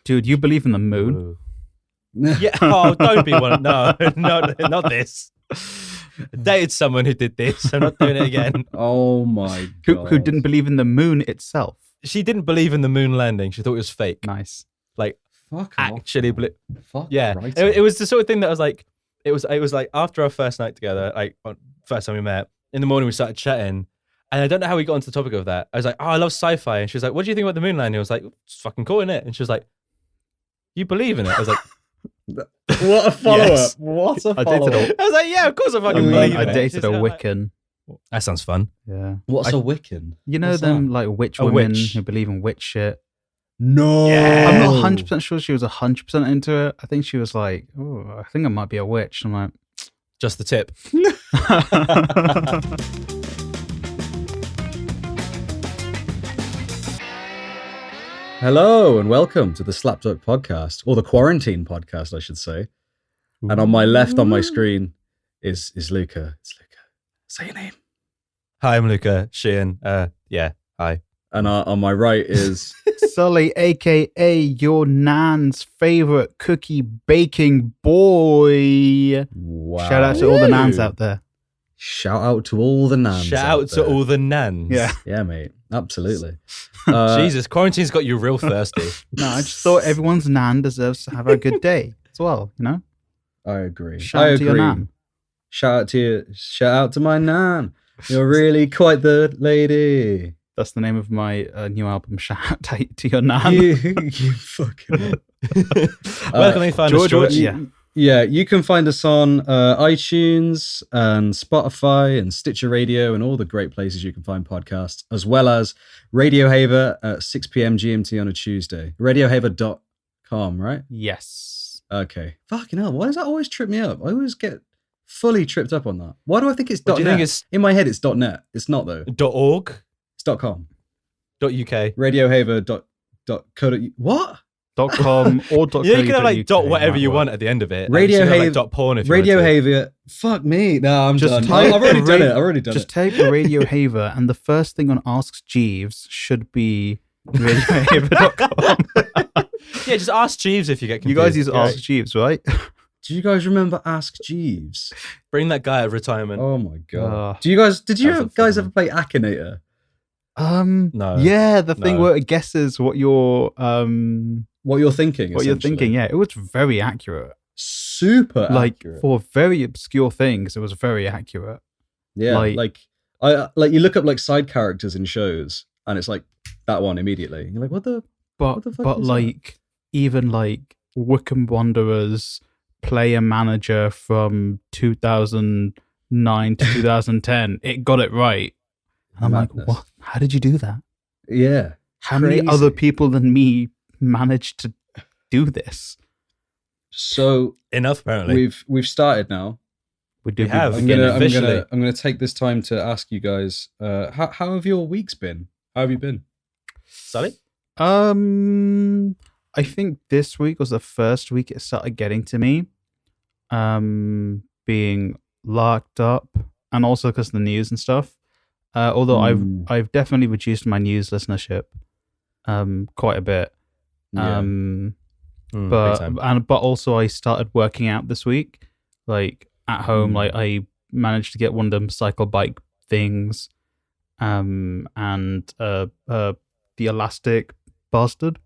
Dude, you believe in the moon? Ooh. Yeah. Oh, don't be one. No, not this. I dated someone who did this. I'm not doing it again. Oh my god. Who didn't believe in the moon itself? She didn't believe in the moon landing. She thought it was fake. Nice. Like, Fuck actually, Fuck yeah. right It was the sort of thing that was like, it was like after our first night together, like first time we met, in the morning we started chatting. And I don't know how we got onto the topic of that. I was like, oh, I love sci-fi. And she was like, what do you think about the moon landing? I was like, it's fucking cool, innit? And she was like, you believe in it? I was like, what a follow-up. Yes. What a I dated follow-up. I was like, yeah, of course I fucking believe in I it. dated She's a like, Wiccan. that sounds fun. Yeah. What's a Wiccan? You know What's them that? like witch A women witch. who believe in witch shit? No. Yeah. I'm not 100% sure she was 100% into it. I think she was like, oh, I think I might be a witch. I'm like, Just the tip. Hello and welcome to the SlapDuck podcast, or the quarantine podcast, I should say. And on my left on my screen is Luca. It's Luca. Say your name. Hi, I'm Luca Sheehan. Yeah, hi. And on my right is Sully, aka your nan's favorite cookie baking boy. wow. Shout out to all the nans out there. Shout out to all the nans. Shout out out to there. all the nans. Yeah. Yeah, mate. Absolutely. Jesus, quarantine's got you real thirsty. No, I just thought everyone's nan deserves to have a good day as well, you know? I agree. Shout I out to your agree. nan. Shout out to you. Shout out to my nan. You're really quite the lady. That's the name of my new album, Shout Out to Your Nan. you fucking. Where can they find us, George? Yeah. Yeah, you can find us on iTunes and Spotify and Stitcher Radio and all the great places you can find podcasts, as well as Radio Haver at 6 p.m. GMT on a Tuesday. RadioHaver.com, right? Yes. Okay. Fucking hell, why does that always trip me up? I always get fully tripped up on that. Why do I think it's What do .net? you think it's In my head, it's .net. It's not, though. .org, It's .com. .uk. RadioHaver.co. What? .com or .co.uk. Yeah, you can have like dot might whatever you work. want at the end of it. Radio Like, you can have, Haver- like, .porn if you Radio want to. Haver. Fuck me. No, I'm Just done. type I've already done ra- it. I've already done Just it. type Radio Haver, and the first thing on Asks Jeeves should be radiohaver.com. Yeah, just ask Jeeves if you get You confused. guys use Yeah. Ask Jeeves, right? Do you guys remember Ask Jeeves? Bring that guy out of retirement. Oh my god! Uh, Did you that was a guys fun ever play Akinator? No. Yeah, the thing No. where it guesses what you're What you're thinking? what you're essentially? thinking. Yeah, it was very accurate. Super Like accurate. for very obscure things, it was very accurate. Yeah, like- I you look up like side characters in shows, and it's like that one immediately. You're like, what the? But What the fuck but is that? like even like Wickham Wanderers player manager from 2009 to 2010, it got it right. And I'm Madness. like, what? How did you do that? Yeah. How many Crazy. other people than me managed to do this? So Enough, apparently. we've started now. We do We have. I'm Again, gonna officially. I'm gonna take this time to ask you guys, how have your weeks been? How have you been? Sully? I think this week was the first week it started getting to me. Being locked up, and also because of the news and stuff. Although I've definitely reduced my news listenership quite a bit. Yeah. Big But time. but also I started working out this week, like at home. Like I managed to get one of them cycle bike things, and the elastic bastard.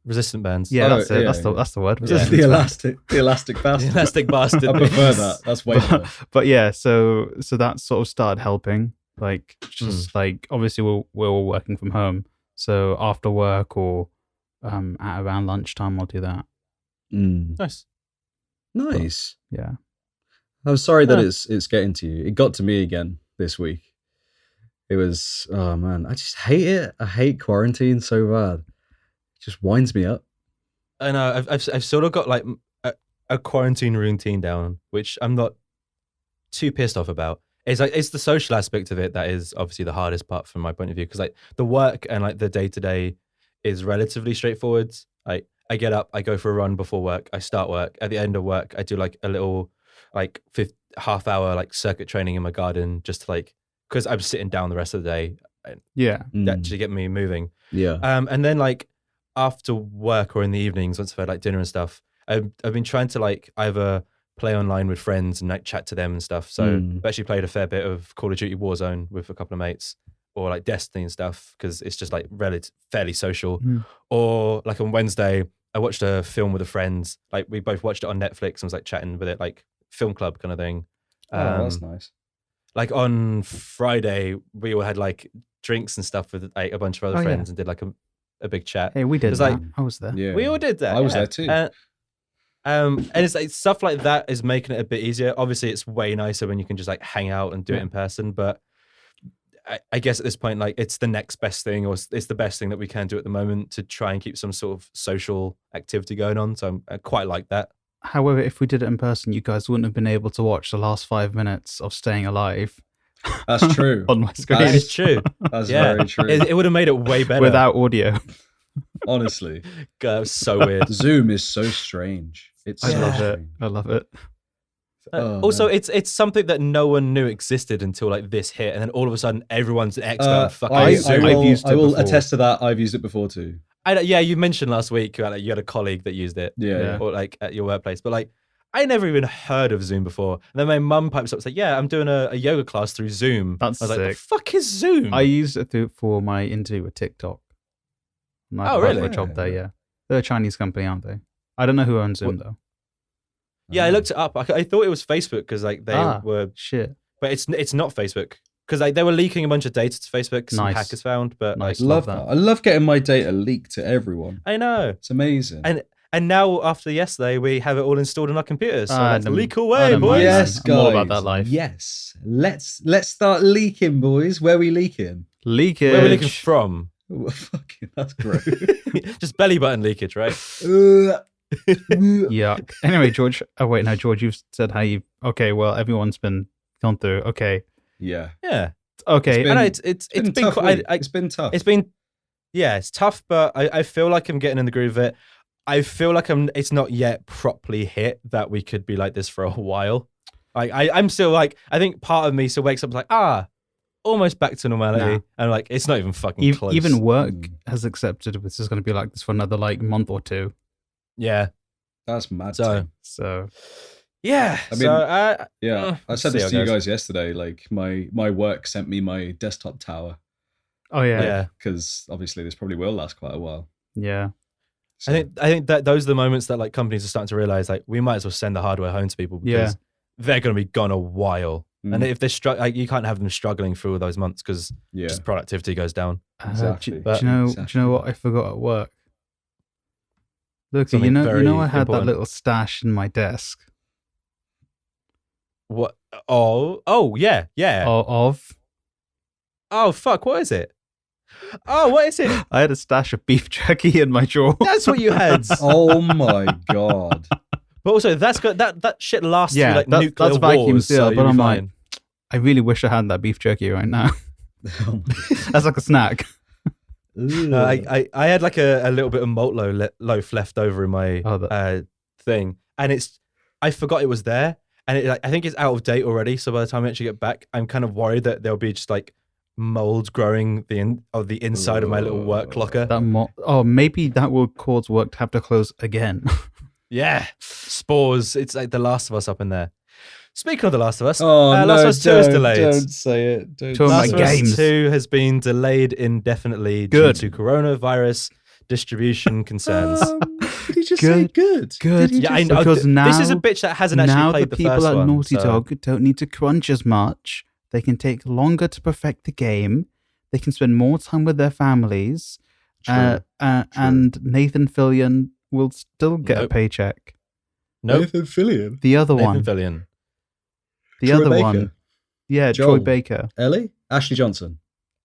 Resistant bands. Yeah, Oh, that's it. yeah, That's the word. Yeah. Just the elastic The bastard. elastic bastard. I prefer that. That's way better. But yeah, so that sort of started helping. Like just like obviously we're all working from home, so after work or at around lunchtime I'll do that. Nice. Nice. Yeah. I'm sorry that Yeah. it's getting to you. It got to me again this week. It was, oh man, I just hate it. I hate quarantine so bad. It just winds me up. I know. I've sort of got like a quarantine routine down, which I'm not too pissed off about. It's the social aspect of it that is obviously the hardest part from my point of view, because like the work and like the day to day is relatively straightforward. Like I get up, I go for a run before work, I start work. At the end of work, I do like a little like half hour like circuit training in my garden, just to like, because I'm sitting down the rest of the day, Yeah. Mm. actually get me moving. Yeah. And then like after work or in the evenings, once I've had like dinner and stuff, I've been trying to like either play online with friends and like chat to them and stuff. So I've actually played a fair bit of Call of Duty Warzone with a couple of mates, or like Destiny and stuff, because it's just like fairly social. Or like on Wednesday, I watched a film with a friend. Like we both watched it on Netflix and was like chatting with it, like film club kind of thing. Oh, that's nice. Like on Friday, we all had like drinks and stuff with like a bunch of other friends and did like a big chat. Hey, we did that. Like, I was there. Yeah, we all did that. I was there too. And it's like stuff like that is making it a bit easier. Obviously, it's way nicer when you can just like hang out and do it in person. But I guess at this point, like it's the next best thing, or it's the best thing that we can do at the moment to try and keep some sort of social activity going on. So I quite like that. However, if we did it in person, you guys wouldn't have been able to watch the last 5 minutes of Staying Alive. That's true. On my screen. That is true. That's very true. It would have made it way better without audio. Honestly, God, that was so weird. Zoom is so strange. It's I so love it. strange. I love it. Also, it's something that no one knew existed until like this hit, and then all of a sudden, everyone's an expert on fucking Zoom. I will attest to that. I've used it before too. You mentioned last week like, you had a colleague that used it, or like at your workplace, but like I never even heard of Zoom before. And then my mum pipes up and said, "Yeah, I'm doing a yoga class through Zoom." That's I was sick. like, "The fuck is Zoom?" I used it for my interview with TikTok. Oh, really? For a job there, yeah. They're a Chinese company, aren't they? I don't know who owns Zoom though. Yeah, I looked it up. I thought it was Facebook because like they were shit, but it's not Facebook because like they were leaking a bunch of data to Facebook. Some hackers found, but nice. Love that. I love getting my data leaked to everyone. I know, it's amazing. And now after yesterday, we have it all installed on our computers. So let's leak away, boys. boys. Yes, guys. I'm all about that life. Yes, let's start leaking, boys. Where are we leaking? Leakage. Where are we leaking from? Fucking, that's gross. Just belly button leakage, right? Yuck. Anyway, George. Oh wait, no, George. You've said how you. Okay, well, everyone's been gone through. Okay. Yeah. Okay. I know it's been quite. It's been tough. It's tough, but I feel like I'm getting in the groove of it. I feel like it's not yet properly hit that we could be like this for a while. Like I'm still like, I think part of me still wakes up like, almost back to normality. Nah. And I'm like, it's not even fucking close. Even work has accepted this is going to be like this for another like month or two. Yeah. That's mad. So yeah. I mean, I said this to you goes. guys yesterday. Like my work sent me my desktop tower. Oh yeah. Because obviously this probably will last quite a while. Yeah. So. I think that those are the moments that like companies are starting to realize like we might as well send the hardware home to people because they're going to be gone a while. And if they're like, you can't have them struggling through all those months because just productivity goes down. Exactly. Do you know what I forgot at work? Look, you know I had that little stash in my desk. What? Oh, yeah. Of? Oh, fuck, what is it? Oh, what is it? I had a stash of beef jerky in my drawer. That's what you had. Oh my god. But also, that's got that shit lasts through like nuclear that's vacuum wars, sealed, so but I'm fine. like, I really wish I had that beef jerky right now. That's like a snack. I had like a little bit of malt loaf left over in my thing, and I forgot it was there, and I think it's out of date already. So by the time I actually get back, I'm kind of worried that there'll be just like mold growing the inside of my little work locker. Maybe that will cause work to have to close again. Yeah, spores. It's like The Last of Us up in there. Speaking of The Last of Us, Last of Us 2 is delayed. Don't say it. Last of Us 2 has been delayed indefinitely due to coronavirus distribution concerns. Did he just say good? Good. Yeah, I know. Because now, this is a bitch that hasn't actually played the first one. Now the people at Naughty Dog don't need to crunch as much. They can take longer to perfect the game. They can spend more time with their families. True. And Nathan Fillion will still get a paycheck. Nathan Fillion? The other one. Nathan Fillion. The Troy other Baker. one. Yeah, Joel. Troy Baker. Ellie? Ashley Johnson.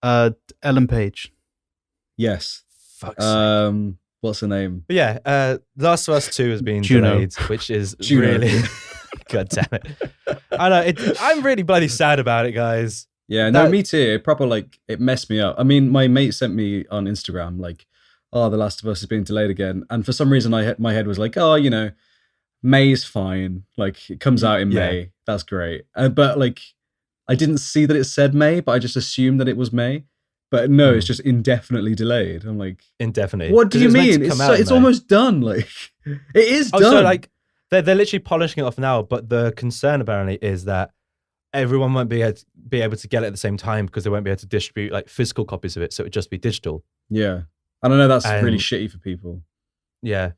Ellen Page. Yes. Fuck's sake. What's her name? But yeah, Last of Us 2 has been Juno. delayed, which is Juno. really... God damn it. I know, I'm really bloody sad about it, guys. Yeah, no, me too. It proper, like, it messed me up. I mean, my mate sent me on Instagram, like, The Last of Us is being delayed again. And for some reason, my head was like, May's fine. Like, it comes out in May. That's great. But, like, I didn't see that it said May, but I just assumed that it was May. But no, it's just indefinitely delayed. I'm like, Indefinitely. what do 'Cause you it was meant to mean? come It's out in it's May. almost done. Like, it is Oh, done. so like they're literally polishing it off now, but the concern apparently is that everyone won't be able to get it at the same time because they won't be able to distribute like physical copies of it, so it would just be digital. Yeah, I don't know. That's really And- shitty for people. Yeah.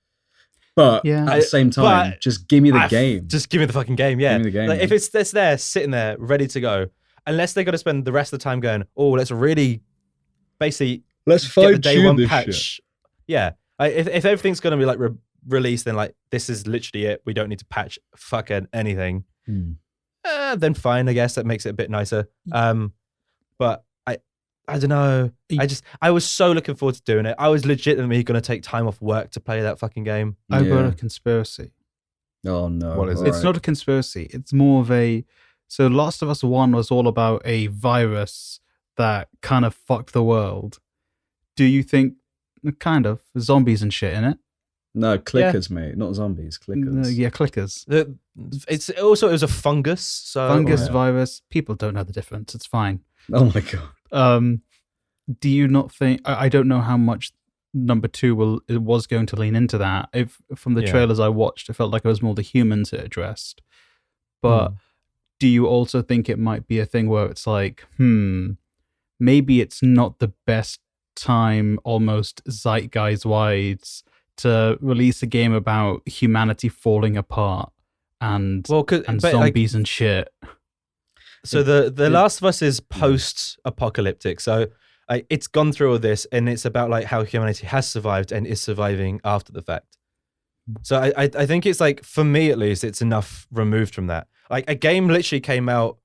But Yeah. at the same time, just give me the game. Just give me the fucking game, yeah. Give me the game, Like, man. if it's there, sitting there, ready to go, unless they're going to spend the rest of the time going, oh, let's really basically Let's get the fine day tune one this patch. shit. Yeah. Like, if everything's going to be like released, then like this is literally it. We don't need to patch fucking anything. Then fine, I guess that makes it a bit nicer. But I don't know. I was so looking forward to doing it. I was legitimately going to take time off work to play that fucking game. I've got Yeah. a conspiracy. Oh no! What is it? It's not a conspiracy. It's more of a. So Last of Us 1 was all about a virus that kind of fucked the world. Do you think, kind of, zombies and shit in it? No, clickers, mate, not zombies. Clickers. Yeah, clickers. It was a fungus. So Fungus, virus, people don't know the difference. It's fine. Oh my god. Do you not think, I don't know how much number 2 was going to lean into that. If from the Yeah. trailers I watched, it felt like it was more the humans it addressed. But do you also think it might be a thing where it's like, maybe it's not the best time, almost zeitgeist-wise, to release a game about humanity falling apart and zombies and shit. So the Last of Us is post-apocalyptic. So it's gone through all this, and it's about like how humanity has survived and is surviving after the fact. So I think it's like, for me at least, it's enough removed from that. Like, a game literally came out,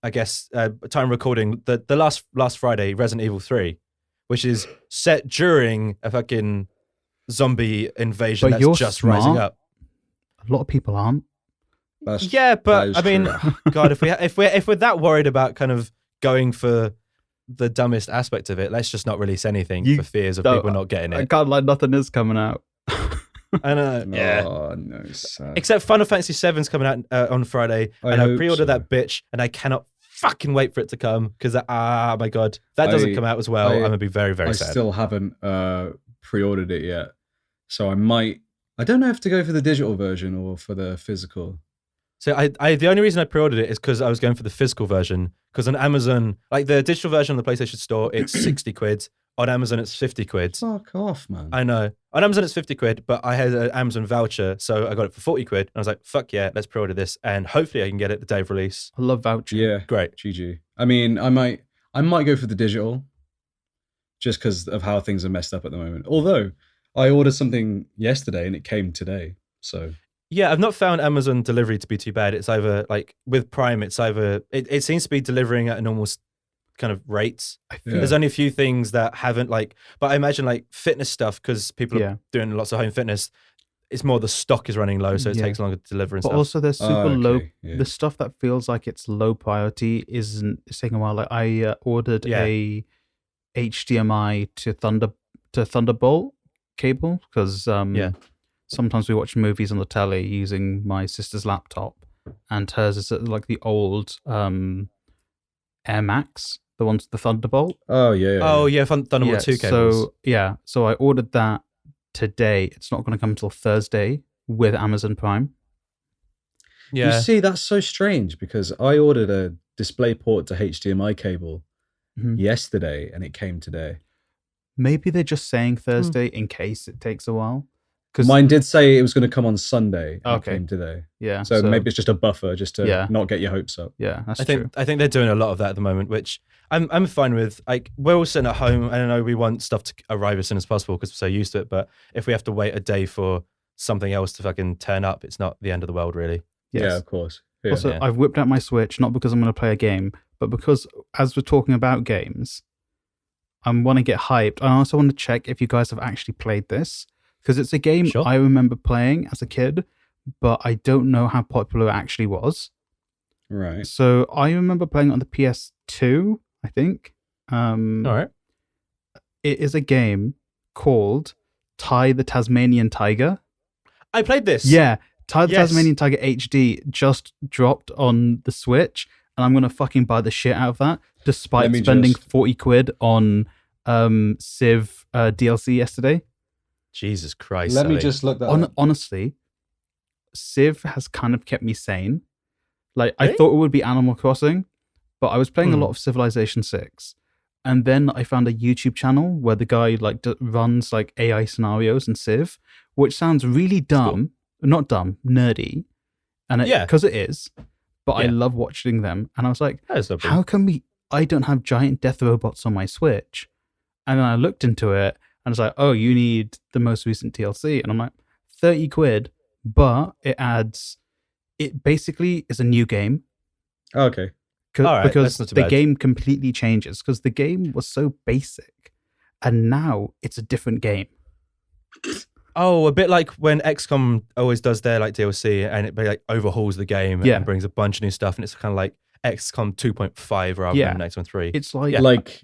I guess, time recording the last Friday, Resident Evil 3, which is set during a fucking zombie invasion But that's you're just smart. rising up. A lot of people aren't. Yeah, that but is I mean, true. God, if we're that worried about kind of going for the dumbest aspect of it, let's just not release anything for fears of people not getting I it. can't lie, nothing is coming out. I know, yeah. Oh no, sad. Except Final Fantasy VII's coming out on Friday, and I hope pre-ordered so. that bitch, and I cannot fucking wait for it to come because my god, that doesn't come out as well. I'm gonna be very, very I sad. still haven't pre-ordered it yet, so I might. I don't know if to go for the digital version or for the physical. So I the only reason I pre-ordered it is because I was going for the physical version. Because on Amazon, like the digital version on the PlayStation Store, it's 60 quid. On Amazon, it's 50 quid. Fuck off, man. I know. On Amazon, it's 50 quid, but I had an Amazon voucher, so I got it for 40 quid. And I was like, fuck yeah, let's pre-order this. And hopefully I can get it the day of release. I love voucher. Yeah, Great. GG. I mean, I might go for the digital, just because of how things are messed up at the moment. Although I ordered something yesterday and it came today, so. Yeah, I've not found Amazon delivery to be too bad. It's either like with Prime, it seems to be delivering at an almost kind of rates. Yeah. There's only a few things that haven't but I imagine like fitness stuff, because people are doing lots of home fitness. It's more the stock is running low, so it takes longer to deliver and But stuff. also they're super low. Yeah. The stuff that feels like it's low priority it's taking a while. Like I ordered a HDMI to Thunderbolt cable because sometimes we watch movies on the telly using my sister's laptop, and hers is like the old Air Max, the ones with the Thunderbolt. Oh yeah. Oh yeah, Thunderbolt 2 cables. So I ordered that today. It's not going to come until Thursday with Amazon Prime. Yeah. You see, that's so strange because I ordered a DisplayPort to HDMI cable yesterday and it came today. Maybe they're just saying Thursday in case it takes a while. Mine did say it was going to come on Sunday. And Okay. It came today. Yeah. So maybe it's just a buffer, just to not get your hopes up. Yeah, that's I true. think they're doing a lot of that at the moment, which I'm fine with. Like, we're all sitting at home, and I know we want stuff to arrive as soon as possible because we're so used to it. But if we have to wait a day for something else to fucking turn up, it's not the end of the world, really. Yes. Yeah, of course. Yeah. Also, I've whipped out my Switch, not because I'm going to play a game, but because as we're talking about games, I want to get hyped. I also want to check if you guys have actually played this, because it's a game I remember playing as a kid, but I don't know how popular it actually was. Right. So I remember playing it on the PS2, I think. All right. It is a game called Ty the Tasmanian Tiger. I played this. Yeah. Ty the Tasmanian Tiger HD just dropped on the Switch, and I'm gonna fucking buy the shit out of that, Let despite me spending just- 40 quid on Civ DLC yesterday. Jesus Christ. Let me Sally. just look that up. Honestly, Civ has kind of kept me sane. Like, I Really? thought it would be Animal Crossing, but I was playing a Hmm. lot of Civilization 6. And then I found a YouTube channel where the guy like runs like AI scenarios in Civ, which sounds really dumb. Not dumb, nerdy. And Yeah. because it is, but I Yeah. love watching them. And I was like, That is lovely. how come I don't have giant death robots on my Switch? And then I looked into it and it's like, oh, you need the most recent DLC. And I'm like, 30 quid, but it basically is a new game. Okay. All All right, because that's not too the bad. game completely changes because the game was so basic and now it's a different game. Oh, a bit like when XCOM always does their like DLC and it like overhauls the game Yeah. and brings a bunch of new stuff, and it's kind of like XCOM 2.5 rather Yeah. than XCOM 3. It's like, Yeah.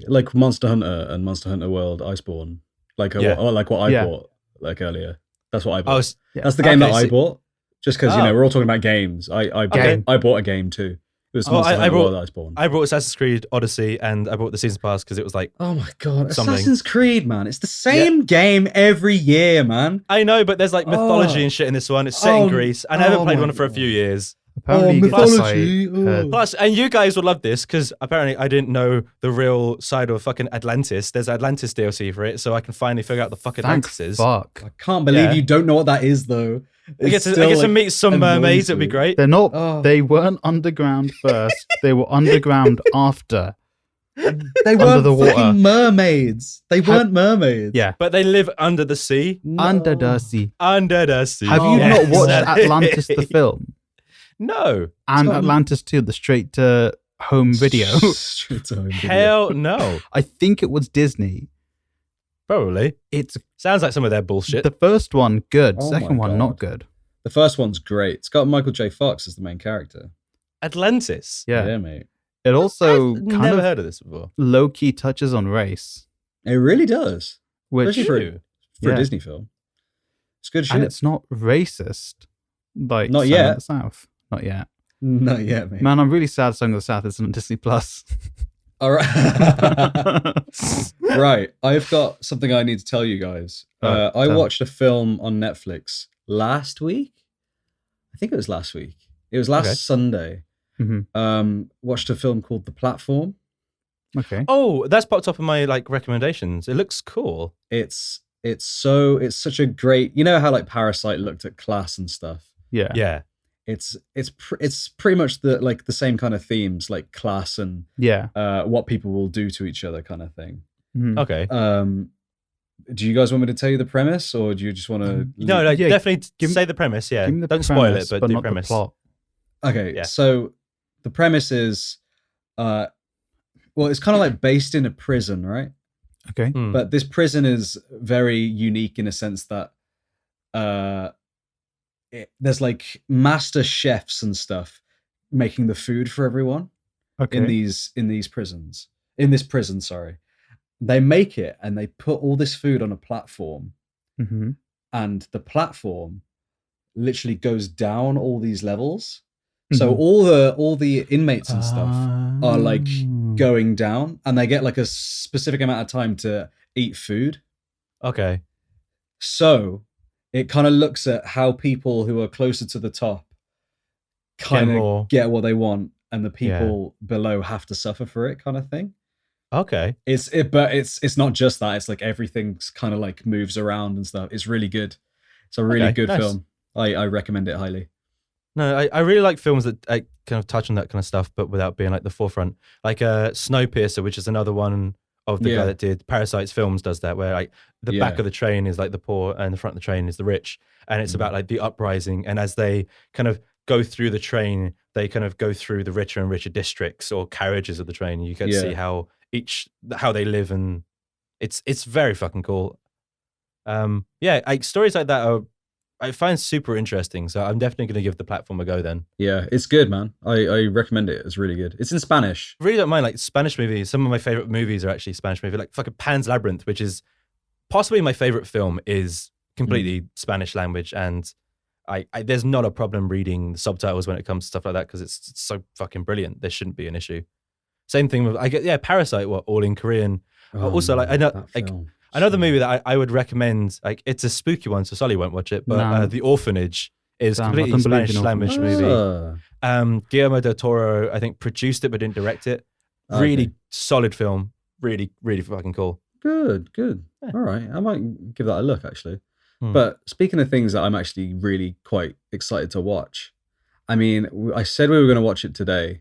Like Monster Hunter and Monster Hunter World Iceborne. Like Yeah. like what I Yeah. bought like earlier. That's what I Oh, bought. Yeah. That's the game Okay, that I so- bought. Just because Oh. we're all talking about games. I Game. bought a game too. It was Oh, Monster I Hunter bought- World Iceborne. I brought Assassin's Creed Odyssey and I bought the season pass because it was like, Oh my god, Something. Assassin's Creed, man! It's the same game every year, man. I know, but there's like mythology Oh. and shit in this one. It's set in Oh, Greece. I never oh played my one for a God. few years. apparently you get to mythology, fight, oh. Plus, and you guys will love this because apparently I didn't know the real side of fucking Atlantis. There's Atlantis DLC for it, so I can finally figure out the fuck thank Atlantis is. fuck. I can't believe Yeah. you don't know what that is, though. I get to meet some mermaids. It'd be great. They're not, Oh. they weren't underground first. They were underground after. They Under weren't the water. fucking mermaids. They weren't mermaids. Yeah. But they live under the sea. No. Under the sea. Under the sea. Have you Yes. not watched Atlantis the film? No. And Tom. Atlantis 2, the straight to home video? Straight to home video. Hell no. I think it was Disney. Probably. It's Sounds like some of their bullshit. the first one good, Oh second my one not God. good. The first one's great. It's got Michael J. Fox as the main character. Atlantis. Yeah. mate. It also I've kind never of heard of this before. low key touches on race, It really does. which Especially for Yeah. a Disney film. It's good shit. and it's not racist like Not Song yet. of the South. Not yet. Not yet, mate. Man, I'm really sad Song of the South isn't on Disney Plus. All right. Right. I've got something I need to tell you guys. I tell. watched a film on Netflix last week. I think it was last week. It was last Okay. Sunday. Mhm. Watched a film called The Platform. Okay. Oh, that's popped up in my like recommendations. It looks cool. It's such a great, you know how like Parasite looked at class and stuff. Yeah. Yeah. It's pretty much the same kind of themes, like class and Yeah. what people will do to each other, kind of thing. Mhm. Okay. Do you guys want me to tell you the premise, or do you just want to? No, Yeah, definitely give me- say the premise. Yeah. Give me the Don't spoil premise, it, but the not premise. the plot. Okay, Yeah. so the premise is, well, it's kind of like based in a prison, right? Okay. Hmm. But this prison is very unique in a sense that there's like master chefs and stuff making the food for everyone Okay. in this prison. Sorry, they make it and they put all this food on a platform, Mhm. and the platform literally goes down all these levels. So Mhm. all the inmates and stuff are like Ah. going down, and they get like a specific amount of time to eat food. Okay. So it kind of looks at how people who are closer to the top kind more. of get what they want, and the Yeah. people below have to suffer for it, kind of thing. Okay. But it's not just that. It's like everything's kind of like moves around and stuff. It's really good. It's a really Okay, good nice. film. I recommend it highly. No, I really like films that kind of touch on that kind of stuff, but without being like the forefront. Like Snowpiercer, which is another one of the Yeah. guy that did Parasites films, does that, where like the back Yeah. of the train is like the poor and the front of the train is the rich. And it's Mhm. about like the uprising. And as they kind of go through the train, they kind of go through the richer and richer districts or carriages of the train. And you can Yeah. see how they live. And it's very fucking cool. Yeah, like stories like that I find super interesting. So I'm definitely going to give The Platform a go then. Yeah, it's good, man. I recommend it. It's really good. It's in Spanish. Really don't mind like Spanish movies. Some of my favorite movies are actually Spanish movies, like fucking Pan's Labyrinth, which is possibly my favorite film, is completely Spanish language, and there's not a problem reading the subtitles when it comes to stuff like that because it's so fucking brilliant. There shouldn't be an issue. Same thing with Parasite, all in Korean. Also, like I know, another movie that I would recommend, like it's a spooky one, so Sully won't watch it. But The Orphanage is completely Spanish language movie. Guillermo del Toro, I think, produced it but didn't direct it. Really solid film. Really, really fucking cool. Good. Yeah. All right, I might give that a look actually. But speaking of things that I'm actually really quite excited to watch, I mean, I said we were going to watch it today,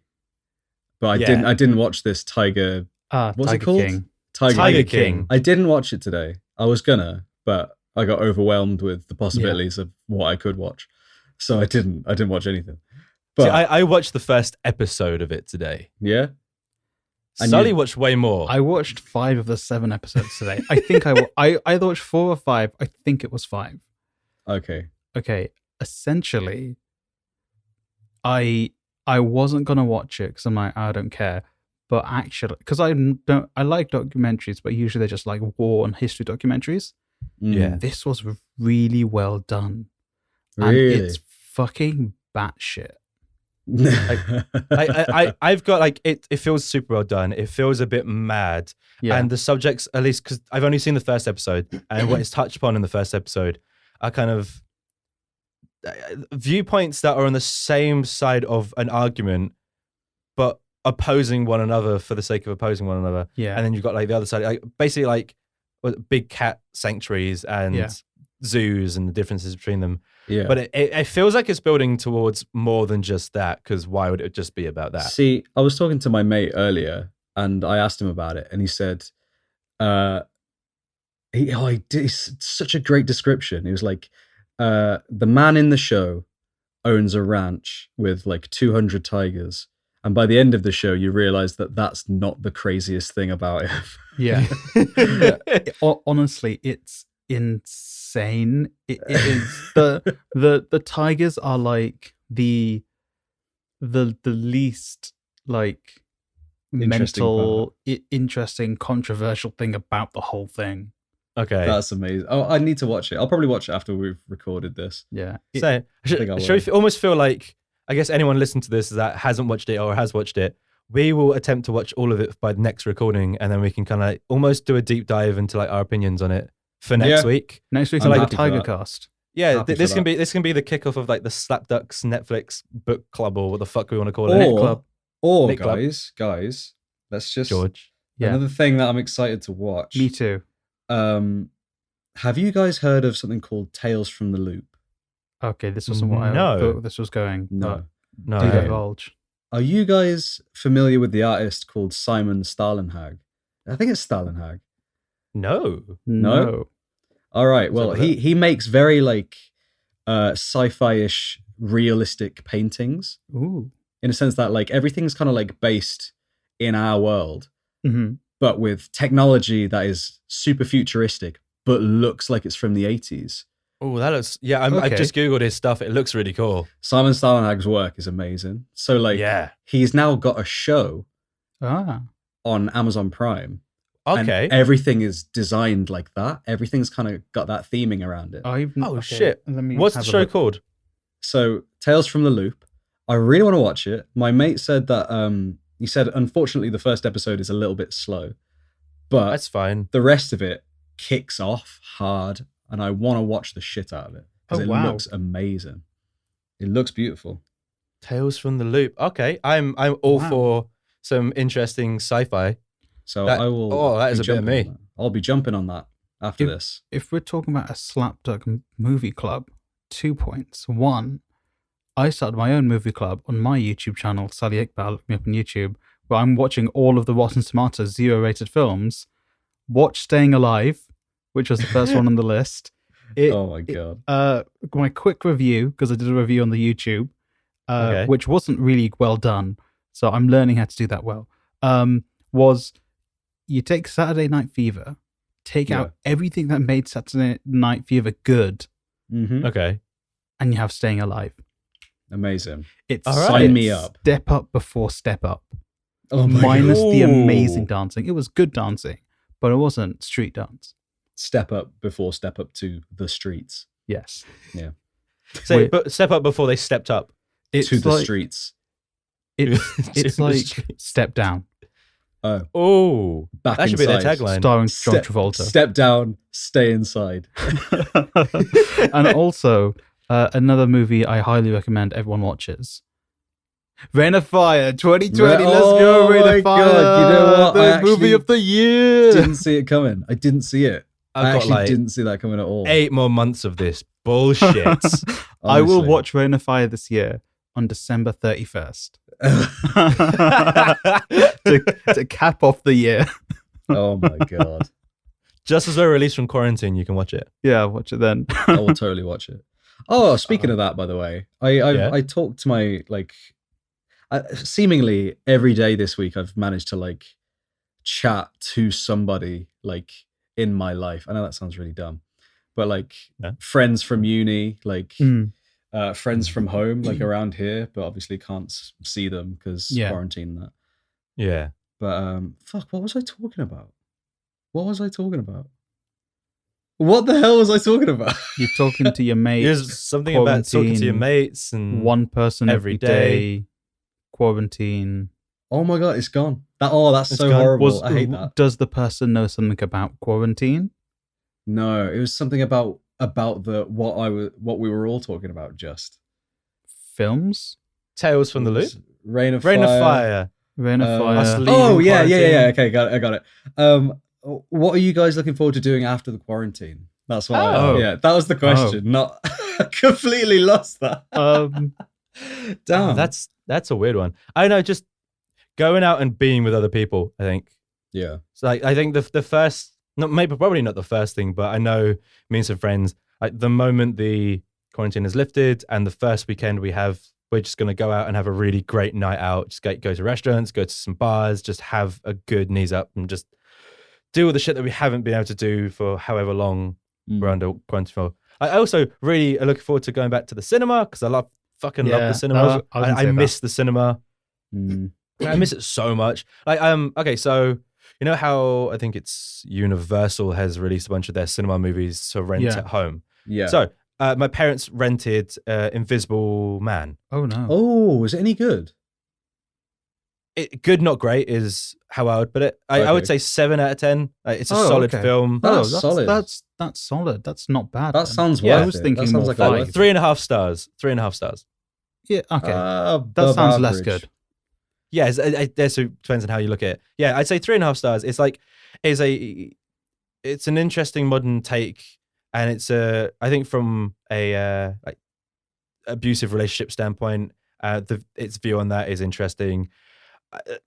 but I didn't watch this Tiger. What's it called? King. Tiger King. I didn't watch it today. I was gonna, but I got overwhelmed with the possibilities of what I could watch, so I didn't watch anything. But See, I watched the first episode of it today. Yeah. Sully watched way more. I watched 5 of the 7 episodes today. I think I watched 4 or 5. I think it was 5. Okay. Essentially, I wasn't gonna watch it because I'm like, I don't care. But actually, because I like documentaries, but usually they're just like war and history documentaries. Yeah. This was really well done. Really? And it's fucking batshit. I've got like it feels super well done. It feels a bit mad. Yeah. And the subjects, at least because I've only seen the first episode, and what is touched upon in the first episode are kind of viewpoints that are on the same side of an argument, but opposing one another for the sake of opposing one another. Yeah. And then you've got like the other side, like basically like big cat sanctuaries and zoos and the differences between them. Yeah. But it feels like it's building towards more than just that, because why would it just be about that? See, I was talking to my mate earlier and I asked him about it and he said, he did such a great description. He was like, the man in the show owns a ranch with like 200 tigers. And by the end of the show, you realize that that's not the craziest thing about him. Yeah. Honestly, it's insane. It is the tigers are like the least like interesting, controversial thing about the whole thing. Okay, that's amazing. Oh, I need to watch it. I'll probably watch it after we've recorded this. Yeah. So should we almost feel like, I guess anyone listening to this that hasn't watched it or has watched it, we will attempt to watch all of it by the next recording, and then we can kind of like almost do a deep dive into like our opinions on it for next week. Next week's I'm like happy the for Tiger that. Cast. Yeah, this can be the kickoff of like the SlapDuck's Netflix book club, or what the fuck we want to call it. Club. Or Nick Club. guys, let's just George. Yeah. Another thing that I'm excited to watch. Me too. Have you guys heard of something called Tales from the Loop? Okay, this wasn't what I thought this was going. No. No. Do divulge. Are you guys familiar with the artist called Simon Stalenhag? I think it's Stalenhag. No. All right. What's Well, up with he makes very like sci-fi-ish realistic paintings. Ooh. In a sense that like everything's kind of like based in our world, Mm-hmm. but with technology that is super futuristic, but looks like it's from the 80s. Oh, that looks. Yeah, I've Okay. just googled his stuff. It looks really cool. Simon Stalenhag's work is amazing. So like, he's now got a show on Amazon Prime. Okay. And everything is designed like that. Everything's kind of got that theming around it. Shit. What's the show called? So, Tales from the Loop. I really want to watch it. My mate said that he said unfortunately the first episode is a little bit slow, but That's fine. the rest of it kicks off hard, and I want to watch the shit out of it because looks amazing. It looks beautiful. Tales from the Loop. Okay, I'm all for some interesting sci-fi. So I will. Oh, that is a bit of me. I'll be jumping on that after this. If we're talking about a SlapDuck movie club, 2 points. 1, I started my own movie club on my YouTube channel, Sally Iqbal, look me up on YouTube, where I'm watching all of the Rotten Tomatoes 0-rated films. Watch Staying Alive, which was the first one on the list. Oh my god! My quick review, because I did a review on the YouTube, which wasn't really well done, so I'm learning how to do that well. Was you take Saturday Night Fever, take out everything that made Saturday Night Fever good, Okay, and you have Staying Alive. Amazing. It's Sign me up. Step up before step up. Oh my Minus god. the amazing dancing. It was good dancing, but it wasn't street dance. Step up before step up to the streets. Yes. Yeah. Say, but step up before they stepped up. It's to the like, streets. It's the like streets. Step Down, Oh, Back that should be their inside. tagline. starring John Travolta. Step down, stay inside. And also another movie I highly recommend everyone watches. Rain of Fire 2020. Let's go, Oh Rain my of Fire. God, you know what? The I movie actually of the year. Didn't see it coming. I didn't see it. I I've got actually like didn't see that coming at all. 8 more months of this bullshit. I will Honestly. watch Rain of Fire this year on December 31st to cap off the year. Oh my God. Just as we're released from quarantine, you can watch it. Yeah, watch it then. I will totally watch it. Oh, speaking of that, by the way, I talked to my seemingly every day this week. I've managed to like chat to somebody like in my life. I know that sounds really dumb, but like friends from uni, like friends from home, like around here, but obviously can't see them because quarantine and that. Yeah. But fuck, what was I talking about? What the hell was I talking about? You're talking to your mates. There's something about talking to your mates and one person every every day. Quarantine. Oh my God, it's gone. That's so gone. horrible. I hate that. Does the person know something about quarantine? No, it was something about what we were all talking about. Just Films. Tales from the Loop. Rain of Rain Fire. of Fire. Rain of Fire. Us Oh leaving yeah. quarantine. Okay, I got it. What are you guys looking forward to doing after the quarantine? That's what. That was the question. Not completely lost that. Damn. That's a weird one. I know, just going out and being with other people, I think. Yeah. So like, I think the first, probably not the first thing, but I know me and some friends, like the moment the quarantine is lifted and the first weekend we're just going to go out and have a really great night out. Just go to restaurants, go to some bars, just have a good knees up and just do all the shit that we haven't been able to do for however long we're under quarantine for. I also really are looking forward to going back to the cinema because I love the cinema. I miss the cinema. I miss it so much. Like, okay, so you know how I think it's Universal has released a bunch of their cinema movies to rent at home. Yeah. So my parents rented Invisible Man. Oh no. Oh, was it any good? Good, not great, is how I would put it. I would say 7 out of 10. It's a solid film. That's solid. That's solid. That's not bad. That then. sounds Yeah, worth I was it. thinking that sounds more like five. 3.5 stars. 3.5 stars. Yeah. Okay. that above sounds less average. good. Yeah, it depends on how you look at it. Yeah, I'd say 3.5 stars. It's an interesting modern take, and it's I think from a like abusive relationship standpoint, its view on that is interesting.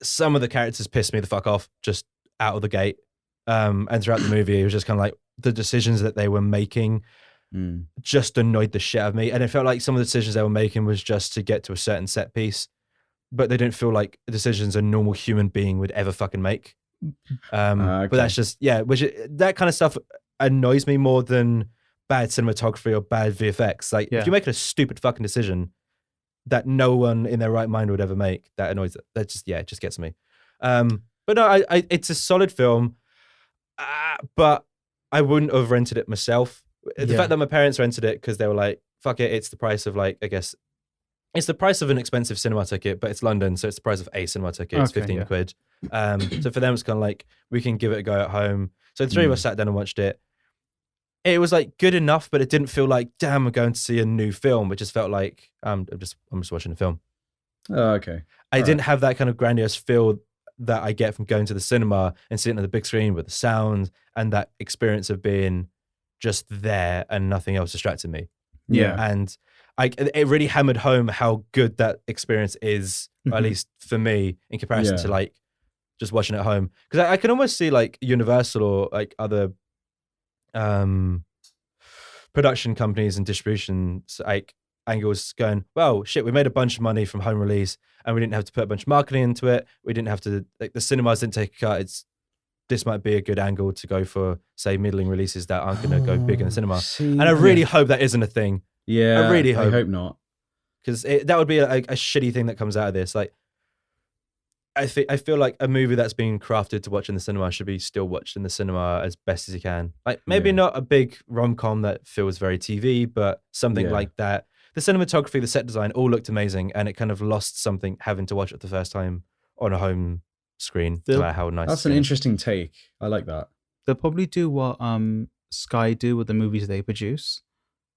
Some of the characters pissed me the fuck off just out of the gate, and throughout the movie, it was just kind of like the decisions that they were making just annoyed the shit out of me, and it felt like some of the decisions they were making was just to get to a certain set piece. But they didn't feel like decisions a normal human being would ever fucking make. But that's just, that kind of stuff annoys me more than bad cinematography or bad VFX. Like, if you're making a stupid fucking decision that no one in their right mind would ever make, that annoys it. That just, it just gets me. But no, it's a solid film. But I wouldn't have rented it myself. The fact that my parents rented it because they were like, fuck it, it's the price of like, I guess, it's the price of an expensive cinema ticket, but it's London, so it's the price of a cinema ticket. It's 15 quid. So for them, it's kind of like, we can give it a go at home. So the three of us sat down and watched it. It was like good enough, but it didn't feel like, damn, we're going to see a new film. It just felt like, I'm just watching a film. Oh, okay. I didn't have that kind of grandiose feel that I get from going to the cinema and sitting on the big screen with the sound and that experience of being just there and nothing else distracted me. Yeah. And it really hammered home how good that experience is, or at least for me, in comparison to like just watching at home. Because I can almost see like Universal or like other production companies and distribution like angles going, well, shit, we made a bunch of money from home release and we didn't have to put a bunch of marketing into it. We didn't have to, like, the cinemas didn't take a cut. This might be a good angle to go for, say, middling releases that aren't going to go big in the cinema. And I really hope that isn't a thing. Yeah, I really hope not. Because that would be a shitty thing that comes out of this. Like, I feel like a movie that's been crafted to watch in the cinema should be still watched in the cinema as best as you can. Like, maybe not a big rom-com that feels very TV, but something like that the cinematography, the set design all looked amazing, and it kind of lost something having to watch it the first time on a home screen, no matter how nice. That's an interesting take. I like that. They'll probably do what Sky do with the movies they produce,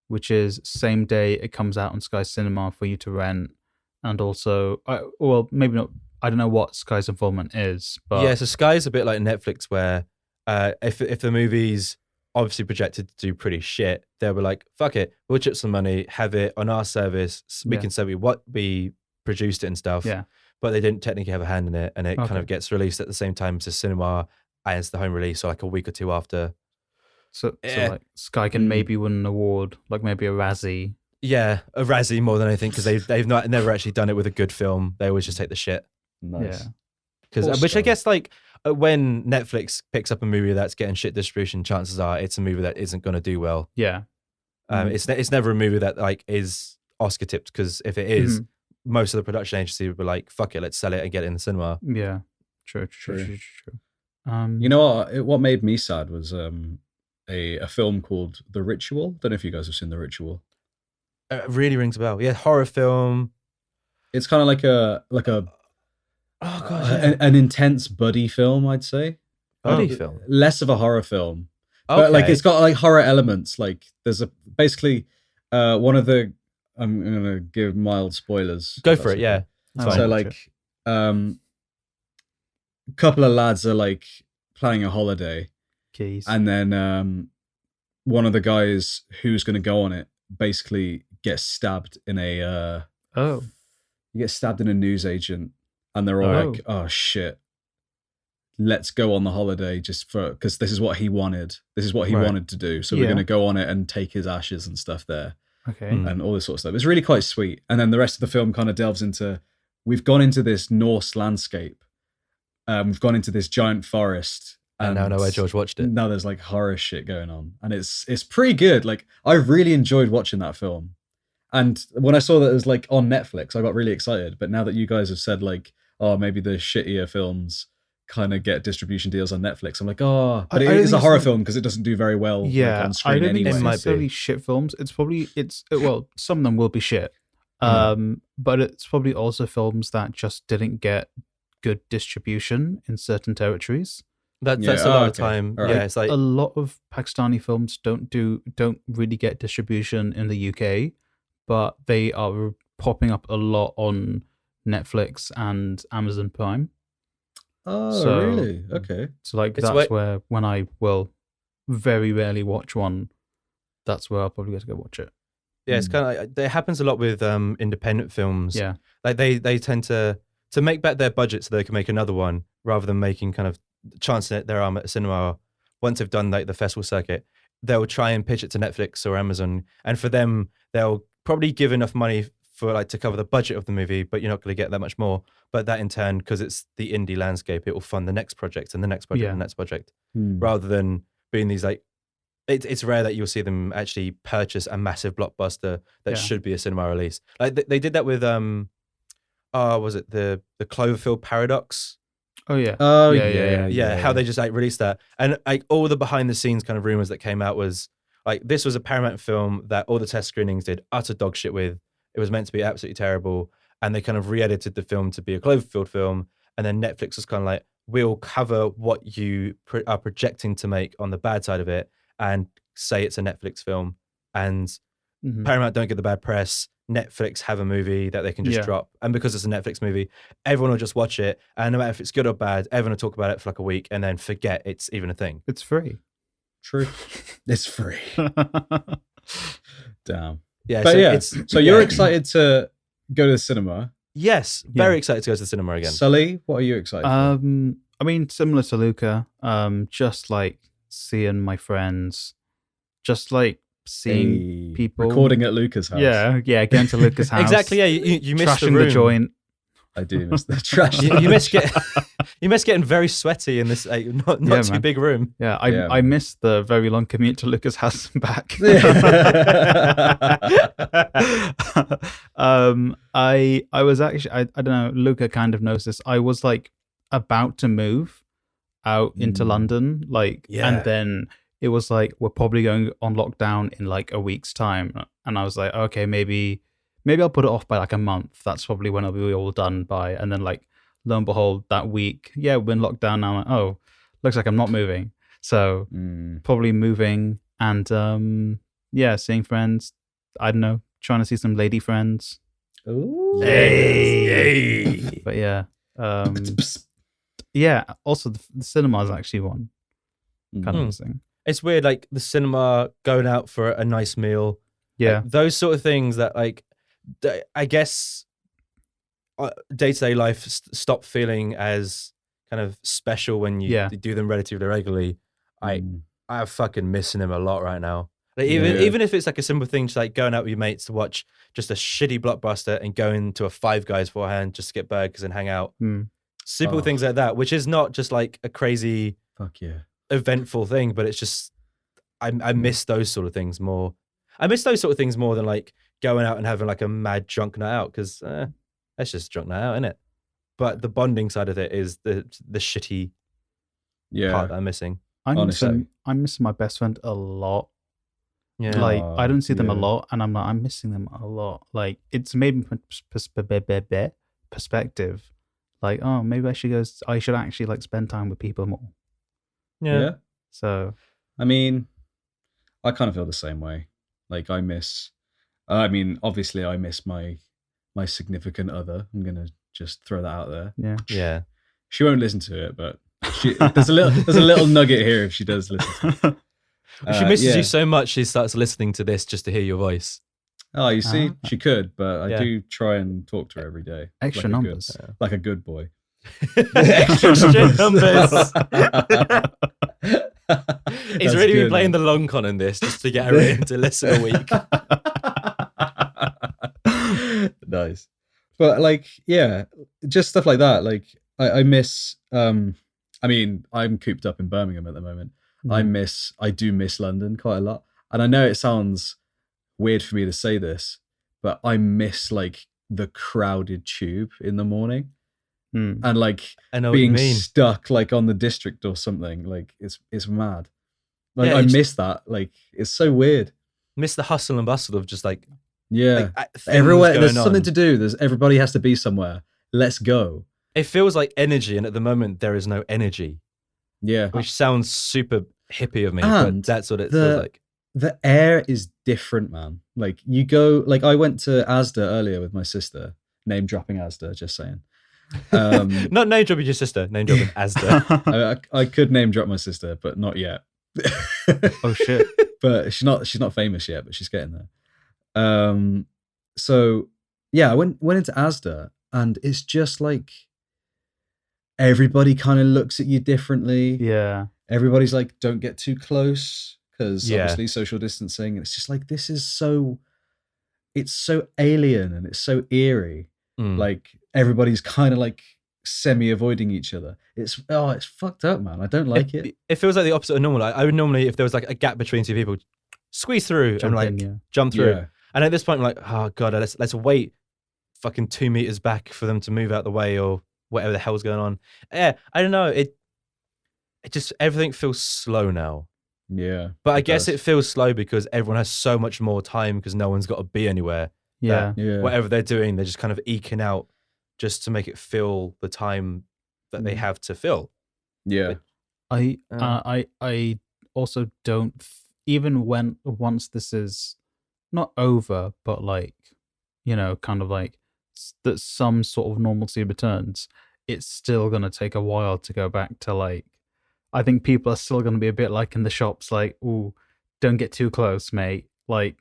which is same day it comes out on Sky Cinema for you to rent, and also, well, maybe not. I don't know what Sky's involvement is, but yeah, so Sky's a bit like Netflix, where if the movie's obviously projected to do pretty shit, they were like, fuck it, we'll chip some money, have it on our service. We can say we produced it and stuff. Yeah. But they didn't technically have a hand in it, and it kind Okay. of gets released at the same time as the cinema as the home release, so like a week or two after. So like Sky can maybe win an award, like maybe a Razzie. Yeah, a Razzie more than anything, because they've never actually done it with a good film. They always just take the shit. Nice. Yeah. Because which I guess like when Netflix picks up a movie that's getting shit distribution, chances are it's a movie that isn't going to do well. Yeah. It's never a movie that like is Oscar tipped, because if it is, most of the production agency would be like, fuck it, let's sell it and get it in the cinema. Yeah. True. You know what made me sad was a film called The Ritual. Don't know if you guys have seen The Ritual. It really rings a bell. Yeah, horror film. It's kind of like a Oh god, an intense buddy film, I'd say. Buddy film. Less of a horror film. Okay. But like it's got like horror elements. Like there's basically one of the I'm gonna give mild spoilers. Go for it, yeah. So like a couple of lads are like planning a holiday. Keys. And then one of the guys who's gonna go on it basically gets stabbed in a he gets stabbed in a newsagent, and they're all like, oh shit, let's go on the holiday just because this is what he wanted. This is what he wanted to do. So we're going to go on it and take his ashes and stuff there. Okay. And all this sort of stuff. It's really quite sweet. And then the rest of the film kind of delves into, we've gone into this Norse landscape. We've gone into this giant forest. And now I know where George watched it. Now there's like horror shit going on. And it's pretty good. Like I really enjoyed watching that film. And when I saw that it was like on Netflix, I got really excited. But now that you guys have said like, oh, maybe the shittier films kind of get distribution deals on Netflix, I'm like, oh, but it is a horror film because it doesn't do very well on screen I don't anyway. think it's necessarily shit films. It's probably, well, some of them will be shit. But it's probably also films that just didn't get good distribution in certain territories. That's a lot of time. Right. Yeah, it's like a lot of Pakistani films don't really get distribution in the UK, but they are popping up a lot on Netflix and Amazon Prime. Oh, really? Okay. So like that's where when I will very rarely watch one, that's where I'll probably get to go watch it. Yeah, it's kind of like, it happens a lot with independent films. Yeah, like they tend to make back their budget so they can make another one rather than making kind of chancing their arm at a cinema. Once they've done like the festival circuit, they'll try and pitch it to Netflix or Amazon, and for them, they'll probably give enough money for like to cover the budget of the movie, but you're not going to get that much more. But that in turn, because it's the indie landscape, it will fund the next project and the next project and the next project, rather than being these like. It's rare that you'll see them actually purchase a massive blockbuster that should be a cinema release. Like they did that with was it the Cloverfield Paradox? Oh yeah. Oh yeah. How they just like released that, and like all the behind the scenes kind of rumors that came out was like this was a Paramount film that all the test screenings did utter dog shit with. It was meant to be absolutely terrible, and they kind of re-edited the film to be a Cloverfield film, and then Netflix was kind of like, we'll cover what you are projecting to make on the bad side of it and say it's a Netflix film, and Paramount don't get the bad press. Netflix have a movie that they can just drop, and because it's a Netflix movie, everyone will just watch it, and no matter if it's good or bad, everyone will talk about it for like a week and then forget it's even a thing. It's free. True. It's free. Damn. Yeah, but so you're excited to go to the cinema? Yes, very excited to go to the cinema again. Sully, what are you excited for? I mean, similar to Luca, just like seeing my friends, just like seeing people recording at Luca's house. Yeah, getting to Luca's house. Exactly. Yeah, you missed trashing the joint. I do miss the trash. you miss getting very sweaty in this not too big room. Yeah, I missed the very long commute to Luca's house and back. I was actually I don't know. Luca kind of knows this. I was like about to move out into London, and then it was like, we're probably going on lockdown in like a week's time. And I was like, okay, maybe I'll put it off by like a month. That's probably when it'll be all done by. And then like, lo and behold, that week, yeah, we're in lockdown now. I'm like, oh, looks like I'm not moving. So probably moving and yeah, seeing friends. I don't know, trying to see some lady friends. Ooh. Hey. But yeah. Yeah, also the cinema is actually one kind of missing. It's weird, like the cinema, going out for a nice meal. Yeah. Like, those sort of things that, like, I guess day-to-day life stop feeling as kind of special when you do them relatively regularly. I'm fucking missing them a lot right now. Like, even if it's like a simple thing, just like going out with your mates to watch just a shitty blockbuster and going to a Five Guys beforehand just to get burgers and hang out. Simple things like that, which is not just like a crazy eventful thing, but it's just I miss those sort of things more. I miss those sort of things more than like going out and having like a mad drunk night out, because that's just drunk night out, isn't it? But the bonding side of it is the shitty part that I'm missing. I'm missing my best friend a lot. Yeah. Like, I don't see them a lot, and I'm missing them a lot. Like, it's made me perspective. Like, oh, maybe I should actually like spend time with people more. Yeah. So, I mean, I kind of feel the same way. Like, obviously I miss my significant other. I'm gonna just throw that out there. Yeah. She won't listen to it, but there's a little nugget here if she does listen. She misses you so much, she starts listening to this just to hear your voice. Oh, you see, she could, but I do try and talk to her every day. Extra numbers. Like a good boy. Extra numbers. He's really been playing the long con in this just to get her in to listen a week. Nice. But like, yeah, just stuff like that. Like, I miss, I'm cooped up in Birmingham at the moment. I do miss London quite a lot. And I know it sounds weird for me to say this, but I miss like the crowded tube in the morning. And like being stuck like on the district or something. Like, it's mad. Like, I miss that. Like, it's so weird. Miss the hustle and bustle of just like, everywhere there's something to do. Everybody has to be somewhere. Let's go. It feels like energy, and at the moment there is no energy. Yeah. Which sounds super hippie of me, but that's what it feels like. The air is different, man. Like, you go, like, I went to Asda earlier with my sister. Name dropping Asda, just saying. Not name dropping your sister, name dropping Asda. I could name drop my sister, but not yet. Oh shit! But she's not famous yet, but she's getting there. So yeah, I went into Asda, and it's just like everybody kind of looks at you differently. Yeah, everybody's like, don't get too close, because obviously social distancing. And it's just like, it's so alien and it's so eerie. Like, everybody's kind of like semi-avoiding each other. It's fucked up, man. I don't like it. It feels like the opposite of normal. I would normally, if there was like a gap between two people, squeeze through and like jump through. Yeah. And at this point, I'm like, oh god, let's wait fucking 2 meters back for them to move out the way or whatever the hell's going on. Yeah, I don't know. It just, everything feels slow now. Yeah. But I guess it feels slow because everyone has so much more time because no one's got to be anywhere. Yeah. Whatever they're doing, they're just kind of eking out just to make it fill the time that they have to fill. Yeah. I also don't, even once this is not over, but like, kind of like that some sort of normalcy returns, it's still going to take a while to go back to like, I think people are still going to be a bit like in the shops, like, ooh, don't get too close, mate. Like,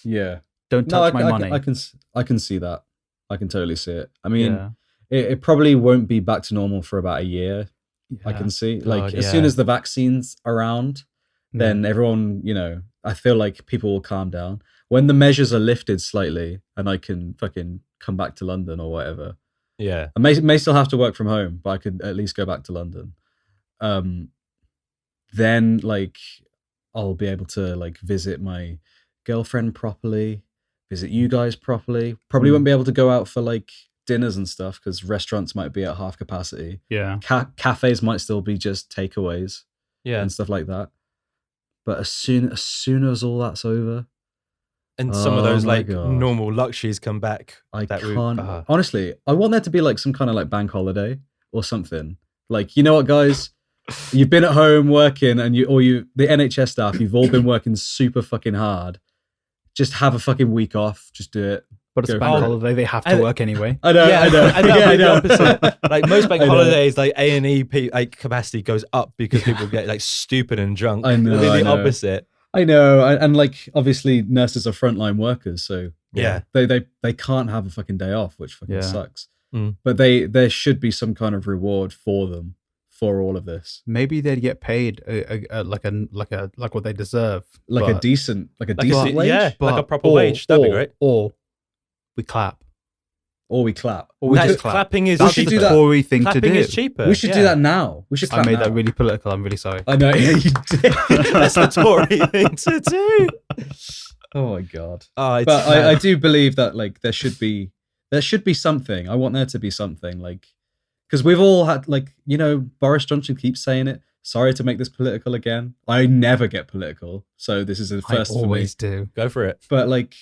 yeah, don't touch my money. I can see that. I can totally see it. I mean, it probably won't be back to normal for about a year. Yeah. I can see, like, as soon as the vaccine's around, then everyone, I feel like people will calm down. When the measures are lifted slightly and I can fucking come back to London or whatever. Yeah. I may still have to work from home, but I could at least go back to London. Then like I'll be able to like visit my girlfriend properly, visit you guys properly. Probably won't be able to go out for like dinners and stuff because restaurants might be at half capacity. Yeah. Cafes might still be just takeaways. Yeah. And stuff like that. But as soon as all that's over, And some of those my like God. normal luxuries come back. I that can't. we, Honestly, I want there to be like some kind of like bank holiday or something. Like, you know what, guys? You've been at home working, and the NHS staff, you've all been working super fucking hard. Just have a fucking week off. Just do it. But it's Go a bank for it. holiday; they have to work anyway. I know. yeah, I know. and that'll I be the know. opposite. Like most bank I know. holidays, like A&E like capacity goes up because people get like stupid and drunk. I know, It'll be I the know. opposite. I know, and like obviously nurses are frontline workers, so Yeah. they can't have a fucking day off, which fucking Yeah. sucks. Mm. But there should be some kind of reward for them for all of this, Maybe they'd get paid like what they deserve, like a but- decent Like a, wage, yeah, like a but- proper wage. That'd be great. Or we clap. or we clap. Or we That's- just clap. clapping is We That's should cheaper. do the that. Tory thing to Clapping do. is cheaper. We should do that now. We should I clap made now. that really political. I'm really sorry. I know. Yeah, you did. That's the Tory thing to do. Oh my god. Oh, it's But mad. I do believe that like there should be something. I want there to be something, like, because we've all had, like, you know, Boris Johnson keeps saying it. Sorry to make this political again. I never get political, so this is the I first for me. always do. Go for it. But like,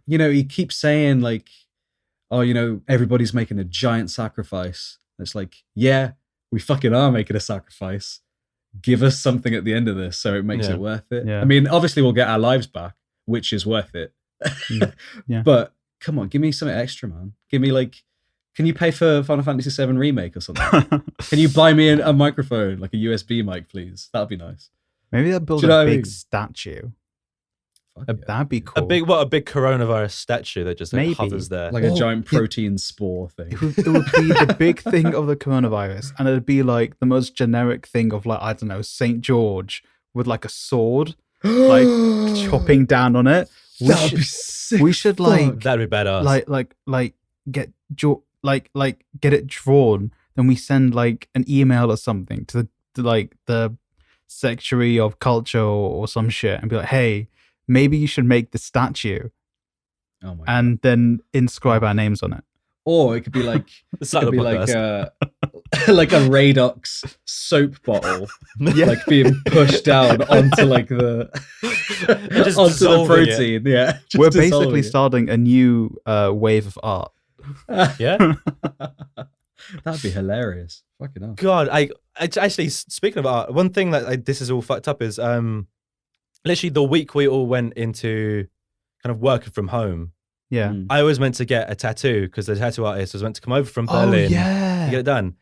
you know, he keeps saying like, oh, you know, everybody's making a giant sacrifice. It's like, yeah, we fucking are making a sacrifice. Give us something at the end of this so it makes Yeah. it worth it. Yeah. I mean, obviously we'll get our lives back, which is worth it. Yeah. But come on, give me something extra, man. Give me like, can you pay for Final Fantasy VII Remake or something? Can you buy me a microphone, like a USB mic, please? That'd be nice. Maybe they'll build Do you know a what I big mean? statue. Fuck A yeah. That'd be cool. A big coronavirus statue that just like, Maybe. hovers there. Like a Oh, giant yeah. protein spore thing. It would be the big thing of the coronavirus, and it'd be like the most generic thing of, like, I don't know, Saint George with like a sword, like chopping down on it. That'd be sick. We should like Fuck. That'd be badass. like get get it drawn. Then we send like an email or something to like the Secretary of Culture or some shit, and be like, hey, maybe you should make the statue, Oh my god. and then inscribe our names on it. Or it could be like It's it could be like like a Radox soap bottle, like being pushed down onto like the Just onto the dissolving it. protein. Yeah, just We're dissolving basically it. starting a new wave of art. Yeah. That'd be hilarious. Fucking hell. God, I actually, speaking of art, one thing that this is all fucked up is literally the week we all went into kind of working from home. Yeah. Mm. I was meant to get a tattoo because the tattoo artist was meant to come over from Berlin Oh to yeah. get it done,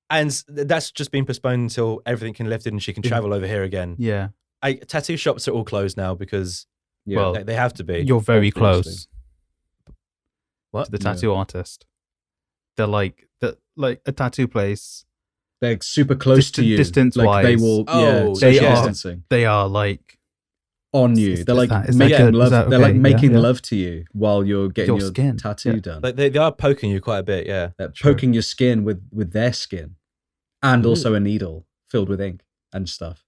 and that's just been postponed until everything can lifted and she can travel over here again. Yeah. Tattoo shops are all closed now because Yeah. Well, they have to be. You're very obviously. close What? to the Yeah. tattoo artist. They're like a tattoo place. They're super close to you. Distance-wise. Like they will. Yeah, Oh, social they are. distancing They are like on you. Is They're like that making good? Is love. that They're like okay? Yeah, making yeah. love to you while you're getting Your your skin. tattoo Yeah. done. Like they are poking you quite a bit. Yeah. They're True. poking your skin with their skin, and Ooh. also a needle filled with ink and stuff.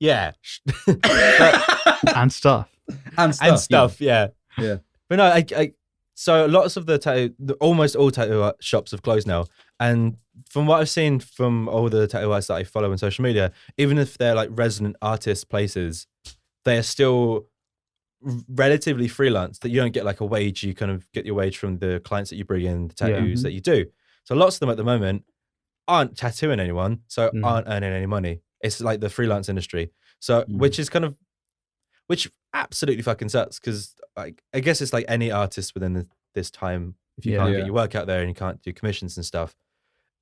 Yeah. and stuff. and stuff. And stuff. Yeah. Yeah. But no, so lots of almost all tattoo shops have closed now. And from what I've seen from all the tattoo artists that I follow on social media, even if they're like resident artist places, they are still relatively freelance, that you don't get like a wage. You kind of get your wage from the clients that you bring in, the tattoos Mhm. that you do. So lots of them at the moment aren't tattooing anyone, so Mm. aren't earning any money. It's like the freelance industry. So Mm. which absolutely fucking sucks, because like I guess it's like any artist within this time. If you Yeah. can't Yeah. get your work out there and you can't do commissions and stuff,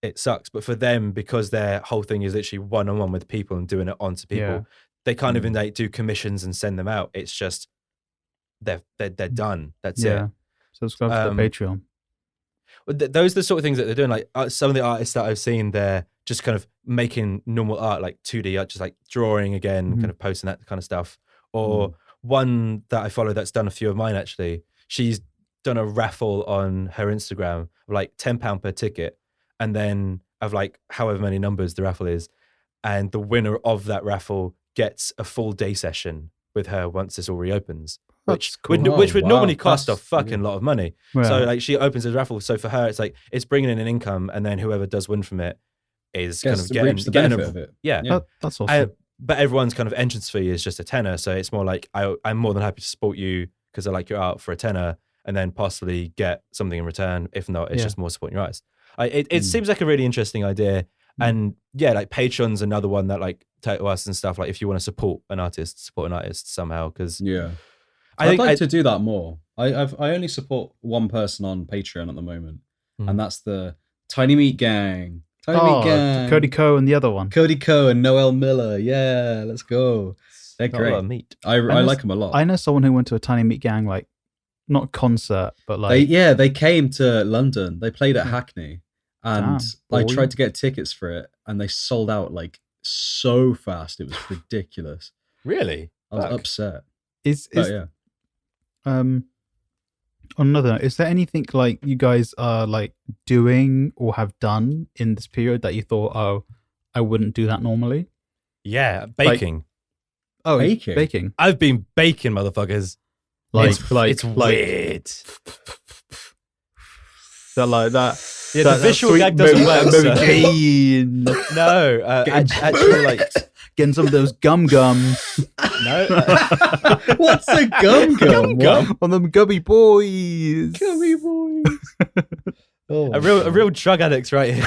it sucks. But for them, because their whole thing is literally one-on-one with people and doing it onto people, Yeah. they can't Mm. even like do commissions and send them out. It's just they're done. That's Yeah. it. Subscribe to the Patreon. Well, those are the sort of things that they're doing. Like some of the artists that I've seen, they're just kind of making normal art, like 2D art, just like drawing again, Mhm. kind of posting that kind of stuff. Or one that I follow that's done a few of mine actually, she's done a raffle on her Instagram of like £10 per ticket, and then of like however many numbers the raffle is, and the winner of that raffle gets a full day session with her once this all reopens. That's Which cool. would Oh, normally wow. cost a That's fucking good. lot of money. Well, So like she opens a raffle. So for her, it's like it's bringing in an income, and then whoever does win from it is kind of reaps the benefit of it. yeah. Yeah. that's awesome. but everyone's kind of entrance fee is just a tenner. So it's more like I'm more than happy to support you because I like your art for a tenner, and then possibly get something in return. If not, it's just more supporting your artist. It seems like a really interesting idea. And yeah, like Patreon's another one that like to us and stuff. Like if you want to support an artist somehow. Because I'd like to do that more. I only support one person on Patreon at the moment, and that's the Tiny Meat Gang. Meat Gang. Cody Ko and the other one. Cody Ko and Noel Miller. Yeah, let's go. They're great. A lot of meat. I like them a lot. I know someone who went to a Tiny Meat Gang, like, not concert, but like... They came to London. They played at Hackney. And I tried to get tickets for it, and they sold out like so fast. It was ridiculous. Really? I was upset. On another note, is there anything like you guys are like doing or have done in this period that you thought, oh, I wouldn't do that normally? Yeah, baking. Baking. I've been baking, motherfuckers. It's weird. That like that. Yeah, the visual gag doesn't work. No, actually, like getting some of those gums. No, what's a gum? On them gummy boys. A real drug addict right here.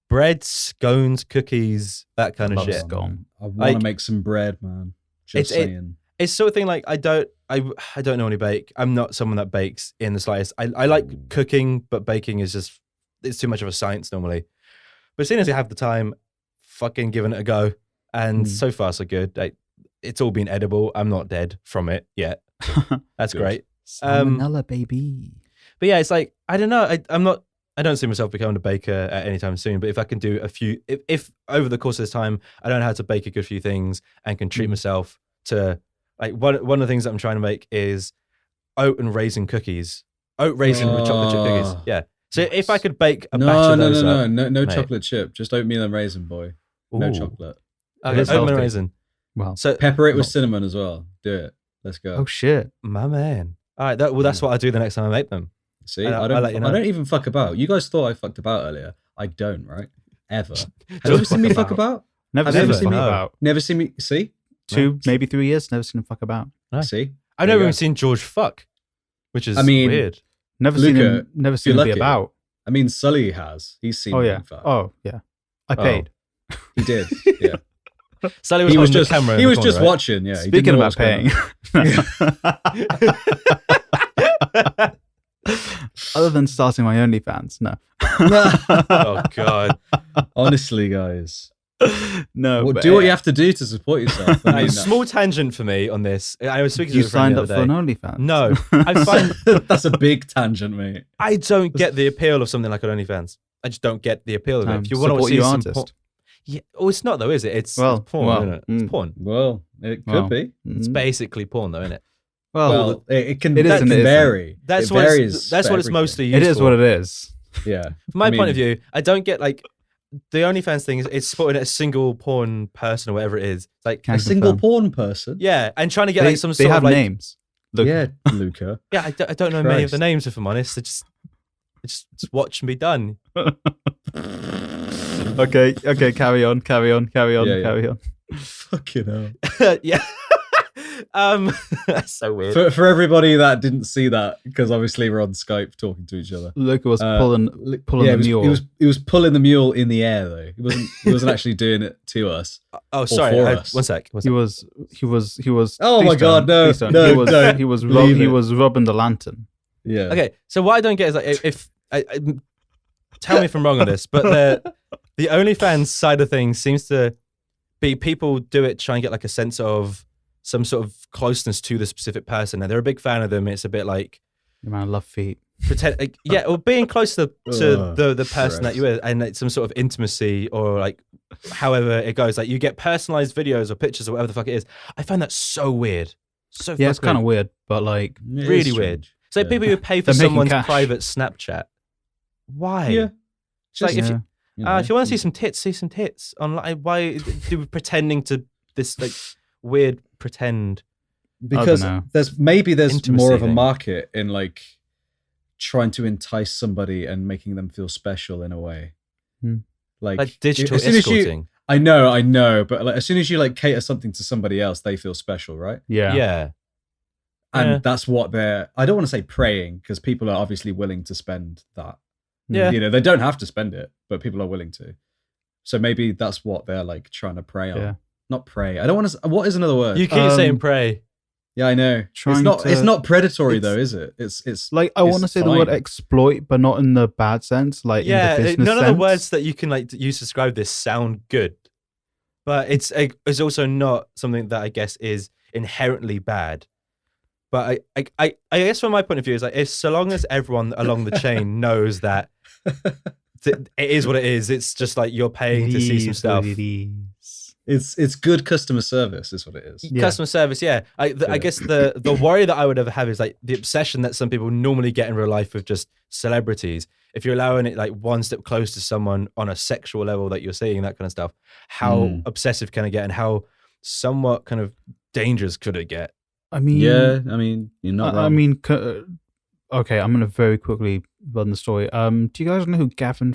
Bread, scones, cookies, that kind of shit. I want to make some bread, man. Just saying. It's sort of thing like I don't normally bake. I'm not someone that bakes in the slightest. I like cooking, but baking is just, it's too much of a science normally. But as soon as I have the time, fucking giving it a go. And so far so good. It's all been edible. I'm not dead from it yet. That's great. Salmonella, baby. But yeah, it's like, I don't know. I don't see myself becoming a baker at any time soon, but if I can do if over the course of this time, I don't know how to bake a good few things and can treat myself to, like, one of the things that I'm trying to make is oat and raisin cookies. Oat raisin with chocolate chip cookies. Yeah. So if I could bake a batch of those no chocolate chip, just oatmeal and raisin, boy. No chocolate. Okay, oatmeal and raisin. Wow. So pepper it with cinnamon as well. Do it. Let's go. Oh shit, my man. All right, that's what I do the next time I make them. See, I don't even fuck about. You guys thought I fucked about earlier. I don't, right? Ever. Have you ever seen me fuck about? Never seen me about. Never seen me. See, 2, maybe 3 years. Never seen him fuck about. No. See, I've never even seen George fuck, which is weird. Never seen him be about. I mean, Sully has. He's seen. Oh yeah. Fuck. Oh yeah. I paid. He did. Yeah. Sully was just the camera. He was just watching. Yeah. Speaking about paying. Other than starting my OnlyFans, no. Oh God. Honestly, guys. No. Well, do what you have to do to support yourself. I mean, small tangent for me on this. I was speaking to you a friend signed up the for other an day. OnlyFans. No, I find that's a big tangent, mate. I don't get the appeal of something like an OnlyFans. I just don't get the appeal of it. If you want to see some porn, yeah, well, it's not though, is it? It's porn, isn't it? It's porn. Well, it could be. It's basically porn, though, isn't it? Well, it can vary. That's what it's mostly used for. It is what it is. Yeah. From my point of view, I don't get like the OnlyFans thing. It's supporting a single porn person or whatever it is. It's like a single porn person. Yeah, and trying to get like some sort they have of like names. Yeah, Luca. Yeah, I don't know many of the names if I'm honest. Just watch and be done. Okay, carry on. Fucking hell. Yeah. That's so weird. For everybody that didn't see that, because obviously we're on Skype talking to each other. Luca was pulling the mule. He was pulling the mule in the air though. He wasn't actually doing it to us. Oh, sorry. One sec. He was. Oh my God, no. He was robbing the lantern. Yeah. Okay, so what I don't get is like if tell me if I'm wrong on this, but the OnlyFans side of things seems to be people do it try and get like a sense of some sort of closeness to the specific person. Now they're a big fan of them. It's a bit like, man, I love feet. Pretend, yeah, or being close to the person that you're with, and like some sort of intimacy, or like however it goes. Like you get personalized videos or pictures or whatever the fuck it is. I find that so weird. So yeah, it's kind of weird, but like really weird. It's like people who pay for someone's private Snapchat. Why? Yeah. Like if you want to see some tits online. Why do we pretending to this like weird pretend? Because there's more of a market in like trying to entice somebody and making them feel special in a way. Like digital as soon as escorting. I know, but like as soon as you like cater something to somebody else, they feel special, right? Yeah. Yeah. And Yeah. that's what I don't want to say praying, because people are obviously willing to spend that. Yeah. You know, they don't have to spend it, but people are willing to. So maybe that's what they're like trying to prey on. Yeah. Not prey. I don't want to. What is another word? You keep saying pray. Yeah, I know. It's not predatory though, is it? It's like I want to say the word exploit, but not in the bad sense. Like in the business none sense. of the words that you can like use to describe this sound good, but it's also not something that I guess is inherently bad. But I guess from my point of view is like, if so long as everyone along the chain knows that it is what it is, it's just like you're paying to see some stuff. It's good customer service is what it is. Customer service, yeah. I guess the worry that I would ever have is like the obsession that some people normally get in real life with just celebrities. If you're allowing it like one step close to someone on a sexual level that you're seeing, that kind of stuff, how obsessive can it get, and how somewhat kind of dangerous could it get? I mean, you're not wrong. I mean, okay, I'm gonna very quickly run the story. Do you guys know who Gavin,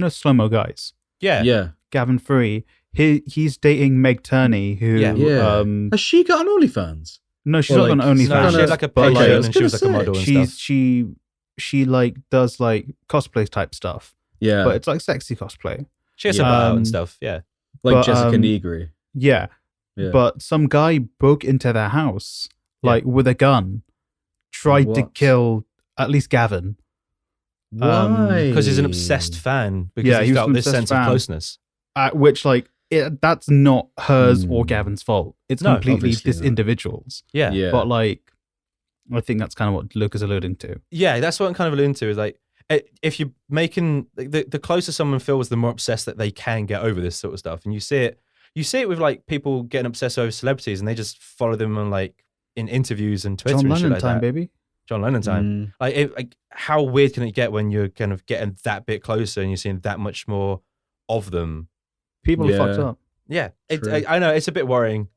Slow Mo Guys? Yeah. Gavin Free. He's dating Meg Turney, who has she got an OnlyFans? No, she's not on OnlyFans. No, she had like a page and she was like a model and stuff. She like does like cosplay type stuff. Yeah, but it's like sexy cosplay. She has some out and stuff. Yeah, like Jessica Negri. Yeah, but some guy broke into their house like with a gun, tried to kill at least Gavin. Why? Because he's an obsessed fan. Because he felt this sense of closeness. Which like that's not hers or Gavin's fault. It's completely this individual's. Yeah. But like, I think that's kind of what Luke is alluding to. Yeah, that's what I'm kind of alluding to. Is like, if you're making the closer someone feels, the more obsessed that they can get over this sort of stuff. And you see it with like people getting obsessed over celebrities, and they just follow them on like in interviews and Twitter. John and Lennon shit like time, that. baby. John Lennon time. Like how weird can it get when you're kind of getting that bit closer and you're seeing that much more of them? People are fucked up. Yeah, I know it's a bit worrying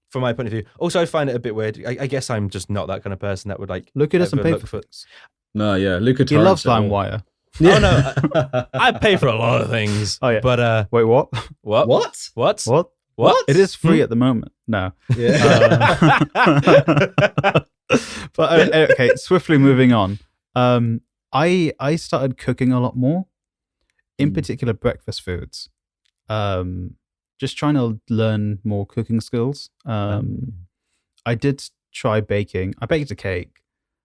from my point of view. Also, I find it a bit weird. I guess I'm just not that kind of person that would like Luca doesn't pay for things. No, yeah, Luca. He loves LimeWire. Yeah. Oh no, I pay for a lot of things. Oh yeah, but wait, what? What? It is free at the moment. No. Yeah. But okay, swiftly moving on. I started cooking a lot more, in particular breakfast foods. Just trying to learn more cooking skills. I did try baking. I baked a cake.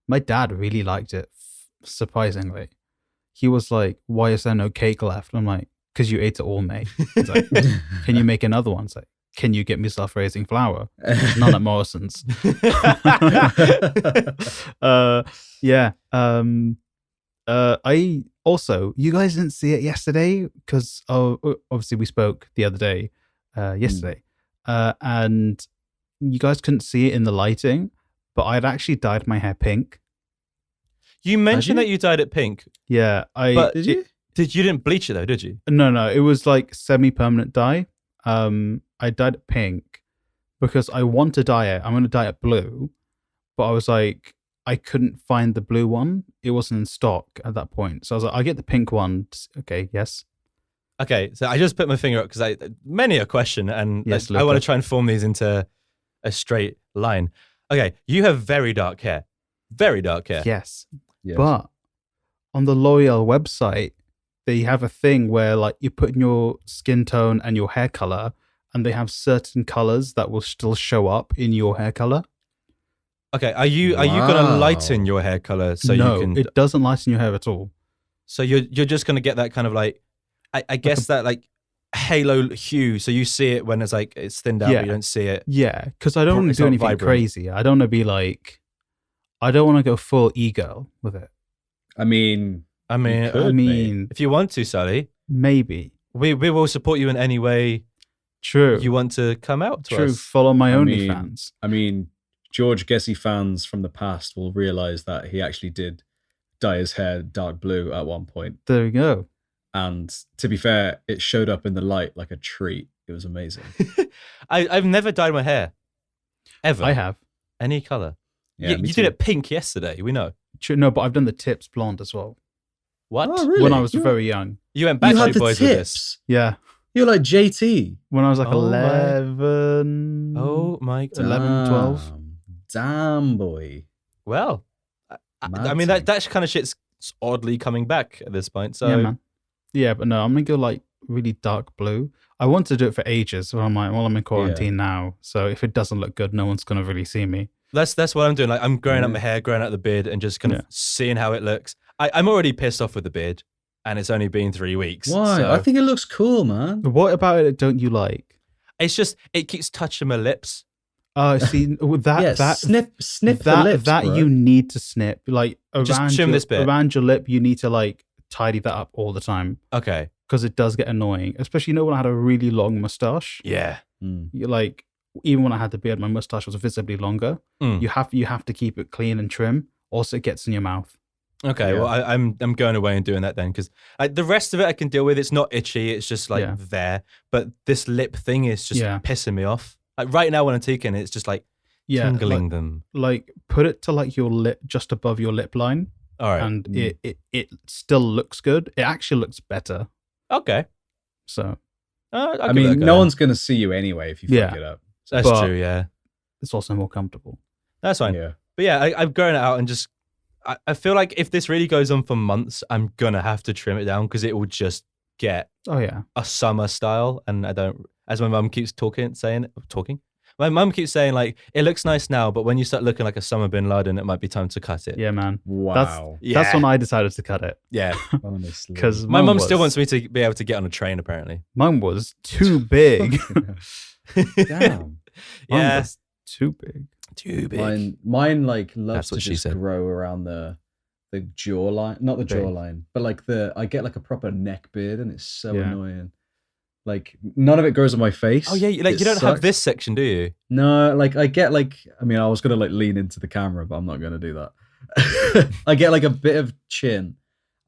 My dad really liked it, surprisingly. He was like, "Why is there no cake left?" I'm like, "Because you ate it all, mate." He's like, "Can you make another one?" It's like, "Can you get me self-raising flour?" There's none at Morrison's. Yeah. I also, you guys didn't see it yesterday because obviously we spoke the other day, yesterday, and you guys couldn't see it in the lighting, but I'd actually dyed my hair pink. You mentioned that you dyed it pink. Yeah, did you? You didn't bleach it though, did you? No, it was like semi-permanent dye. I dyed it pink because I want to dye it. I'm going to dye it blue, but I was like, I couldn't find the blue one. It wasn't in stock at that point. So I was like, I'll get the pink one. Okay, yes. Okay, so I just put my finger up because many a question, and yes, I want to try and form these into a straight line. Okay, you have very dark hair. Very dark hair. Yes. But on the L'Oreal website, they have a thing where like you put in your skin tone and your hair color, and they have certain colors that will still show up in your hair color. Okay, are you gonna lighten your hair color so no, you can? It doesn't lighten your hair at all. So you're just gonna get that kind of like, I guess that like halo hue. So you see it when it's thinned out, but you don't see it. Yeah, because I don't want to do anything crazy. I don't want to be like, I don't want to go full e-girl with it. I mean, if you want to, Sally, maybe we will support you in any way. True. You want to come out to us? Follow my OnlyFans. I mean, George Gessie fans from the past will realize that he actually did dye his hair dark blue at one point. There we go. And to be fair, it showed up in the light like a treat. It was amazing. I've never dyed my hair. Ever. I have. Any color. Yeah, you did it pink yesterday, we know. True, no, but I've done the tips blonde as well. What? Oh, really? when I was very young. You went You had Backstreet the Boys with this? tips. Yeah, You're like JT. when I was like Oh my- 11. Oh my god. 11, 12. Damn, boy. Well, I Mad mean thing. that kind of shit's oddly coming back at this point. So Yeah, man. Yeah, but no, I'm gonna go like really dark blue. I wanted to do it for ages, but I'm like, well, I'm in quarantine now, so if it doesn't look good, no one's gonna really see me. that's what I'm doing. Like I'm growing out Yeah. my hair, growing out the beard, and just kind of seeing how it looks. I'm already pissed off with the beard, and it's only been 3 weeks. Why? so I think it looks cool, man. What about it don't you like? it's just it keeps touching my lips. See, with that, Yeah, that snip that the lips, that bro. you need to snip, like Just around trim your, this bit. around your lip. You need to like tidy that up all the time Okay. because it does get annoying. Especially when I had a really long mustache. Yeah. Mm. You like even when I had the beard, my mustache was visibly longer. Mm. You have to keep it clean and trim. Also, it gets in your mouth. Okay. Yeah. Well, I'm going away and doing that then because like the rest of it I can deal with. It's not itchy. It's just like Yeah. there. But this lip thing is just Yeah. pissing me off. Like right now when I'm taking it, it's just like Yeah, tingling them. like put it to like your lip, just above your lip line, All right. and it still looks good. It actually looks better. Okay. So I'll I give mean, that a go no then. one's going to see you anyway if you Yeah. fuck it up. That's but- true. Yeah. it's also more comfortable. That's fine. Yeah. But yeah, I've grown it out and just I feel like if this really goes on for months, I'm gonna have to trim it down because it will just get Oh yeah, a summer style. And I don't, as my mum keeps talking. My mum keeps saying like it looks nice now, but when you start looking like a Summer bin Laden, it might be time to cut it. yeah, man. Wow. That's when I decided to cut it Yeah. Honestly. because My mum still wants me to be able to get on a train. Apparently. mine was too big. Damn. Mine Yeah. was too big. Too big. Mine like loves That's to what she just said. grow around the jawline, not the Big. jawline, but like I get like a proper neck beard, and it's so Yeah. annoying. Like none of it grows on my face. Oh yeah, like It you don't have sucks. this section, do you? No, like I get like I mean I was gonna like lean into the camera, but I'm not gonna do that. I get like a bit of chin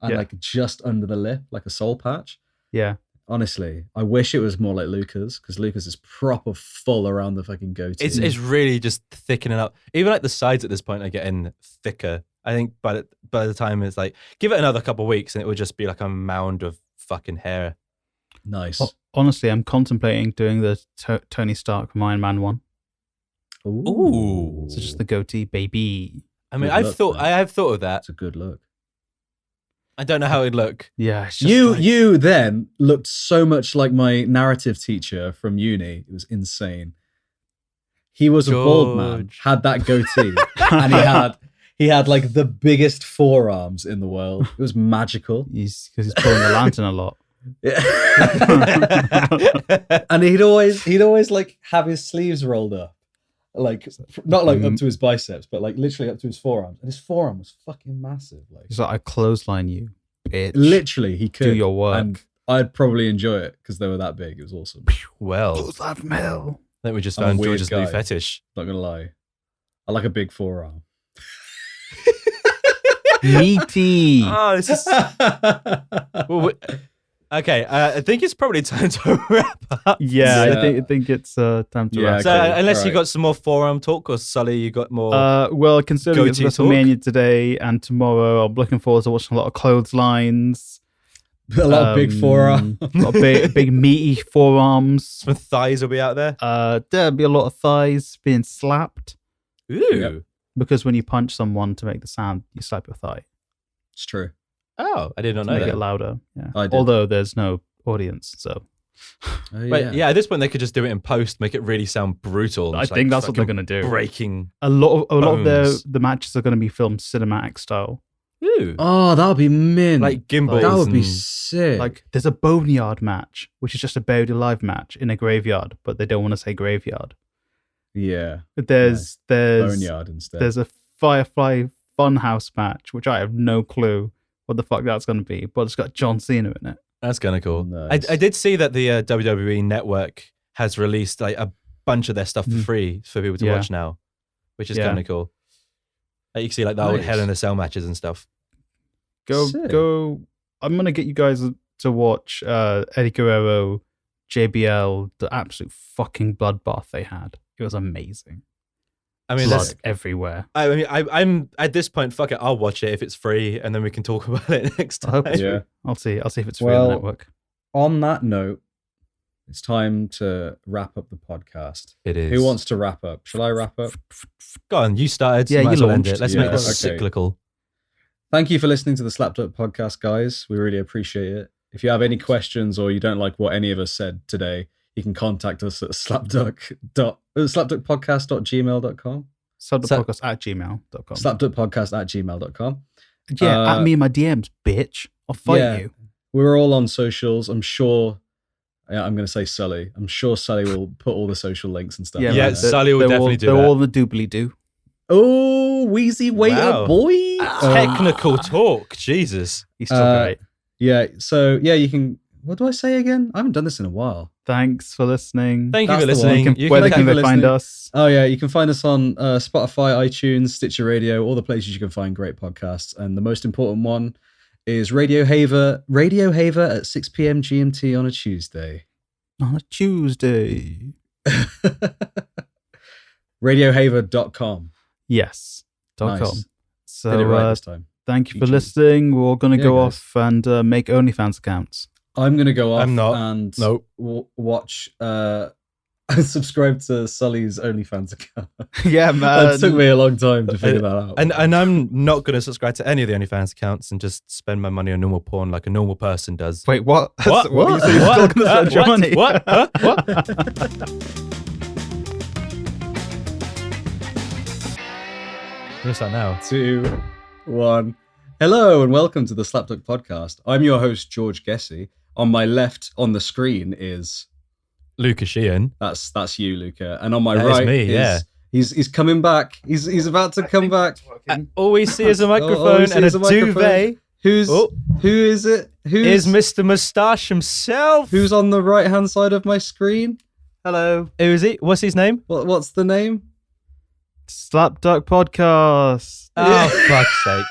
and Yeah. like just under the lip, like a soul patch. Yeah, Honestly, I wish it was more like Luca's because Luca's is proper full around the fucking goatee. It's really just thickening up. Even like the sides at this point are getting thicker. I think by the time it's like give it another couple of weeks and it would just be like a mound of fucking hair. nice. honestly, I'm contemplating doing the Tony Stark from Iron Man one. Ooh. So just the goatee, baby. I mean, Good look, man. I have thought of that. That's a good look. I don't know how it'd look. Yeah, it's just You like- you then looked so much like my narrative teacher from uni. It was insane. He was a bald man, George. had that goatee, and he had like the biggest forearms in the world. It was magical. because he's pulling the lantern a lot. And he'd always like have his sleeves rolled up, like not like up to his biceps, but like literally up to his forearms. And his forearm was fucking massive. Like He's like, I clothesline you, bitch. literally, he could Do your work. and I'd probably enjoy it because they were that big. It was awesome. Well, Clothesline from hell. I think we just I'm a found weird George's new guy. fetish. Not gonna lie, I like a big forearm. Meaty. Oh, this is okay. I think it's probably time to wrap up. Yeah, Yeah. I think it's time to Yeah, wrap. So okay, unless you alright. got some more forearm talk, or Sully, you got more. Well, considering it's Goatee WrestleMania today and tomorrow, I'm looking forward to watching a lot of clotheslines. A lot of big forearm. A lot of big meaty forearms. some thighs will be out there. There'll be a lot of thighs being slapped Ooh. Yep. because when you punch someone to make the sound, you slap your thigh It's true. Oh, I did not to know make that. it louder. Yeah. I did. Although there's no audience, so Oh, But yeah, at this point they could just do it in post, make it really sound brutal. I Just, think like, that's what they're fucking gonna do. Breaking. A lot of Bones. the matches are going to be filmed cinematic style. Ooh. Oh, that would be mint. Like gimbals. that would be and- sick. Like there's a boneyard match, which is just a buried alive match in a graveyard, but they don't want to say graveyard. yeah, There's boneyard instead. there's a Firefly Funhouse match, which I have no clue what the fuck that's going to be, but it's got John Cena in it. That's kind of cool. Nice. I did see that the WWE Network has released like a bunch of their stuff for free for people to Yeah. watch now, which is Yeah. kind of cool. Like you can see like the old Nice. Hell in a Cell matches and stuff. Sick. Go. I'm gonna get you guys to watch Eddie Guerrero, JBL, the absolute fucking bloodbath they had. It was amazing. I mean, blood everywhere. I'm at this point. Fuck it, I'll watch it if it's free, and then we can talk about it next I hope time. it's Yeah. free. I'll see if it's free on the network. On that note, it's time to wrap up the podcast. It is. Who wants to wrap up? Shall I wrap up? Go on, you started. Yeah, you might you as well end launched. it. Let's Yeah, make this okay. cyclical. Thank you for listening to the SlapDuck podcast, guys. We really appreciate it. If you have any questions or you don't like what any of us said today, you can contact us at slapduckpodcast.gmail.com. SlapDuckpodcast@gmail.com. Slapduckpodcast@gmail.com. Yeah, at me in my DMs, bitch. I'll fight you. We're all on socials. I'm sure. Yeah, I'm going to say Sully. I'm sure Sully will put all the social links and stuff. Yeah, Yeah, man, Sully will they're definitely all, do they're that. all in the doobly doo. Oh, Wheezy Waiter Wow. boy. Technical talk, Jesus. He's still great. Yeah. So yeah, you can. What do I say again? I haven't done this in a while. Thanks for listening. Thank you That's for the one. listening. Where thank can you they for find listening. us? Oh yeah, you can find us on Spotify, iTunes, Stitcher Radio, all the places you can find great podcasts. And the most important one is Radio Haver at 6 p.m. GMT on a Tuesday. On a Tuesday. RadioHaver.com. Yes. Nice. .com. Did it So right this time. thank you for Featured. listening. We're all going to Yeah, go guys. off and make OnlyFans accounts. I'm gonna go off I'm not. and Nope. watch. Subscribe to Sully's OnlyFans account. Yeah, It took me a long time to figure that out. And I'm not going to subscribe to any of the OnlyFans accounts and just spend my money on normal porn like a normal person does. Wait, what? What? You said you're still going to spend your money? What? Huh? What? What's that now? 2, 1. Hello and welcome to the SlapDuck podcast. I'm your host George Gessie. On my left on the screen is Lucas Sheehan. that's you, Luca, and on my That is right me, is yeah. he's coming back. He's about to come back. All we see is a All we microphone see and a is a microphone. duvet. Who is it? Is Mr. Moustache himself? Who's on the right hand side of my screen? Hello. Who is he? What's his name? What's the name? SlapDuck Podcast. Oh, fuck's sake.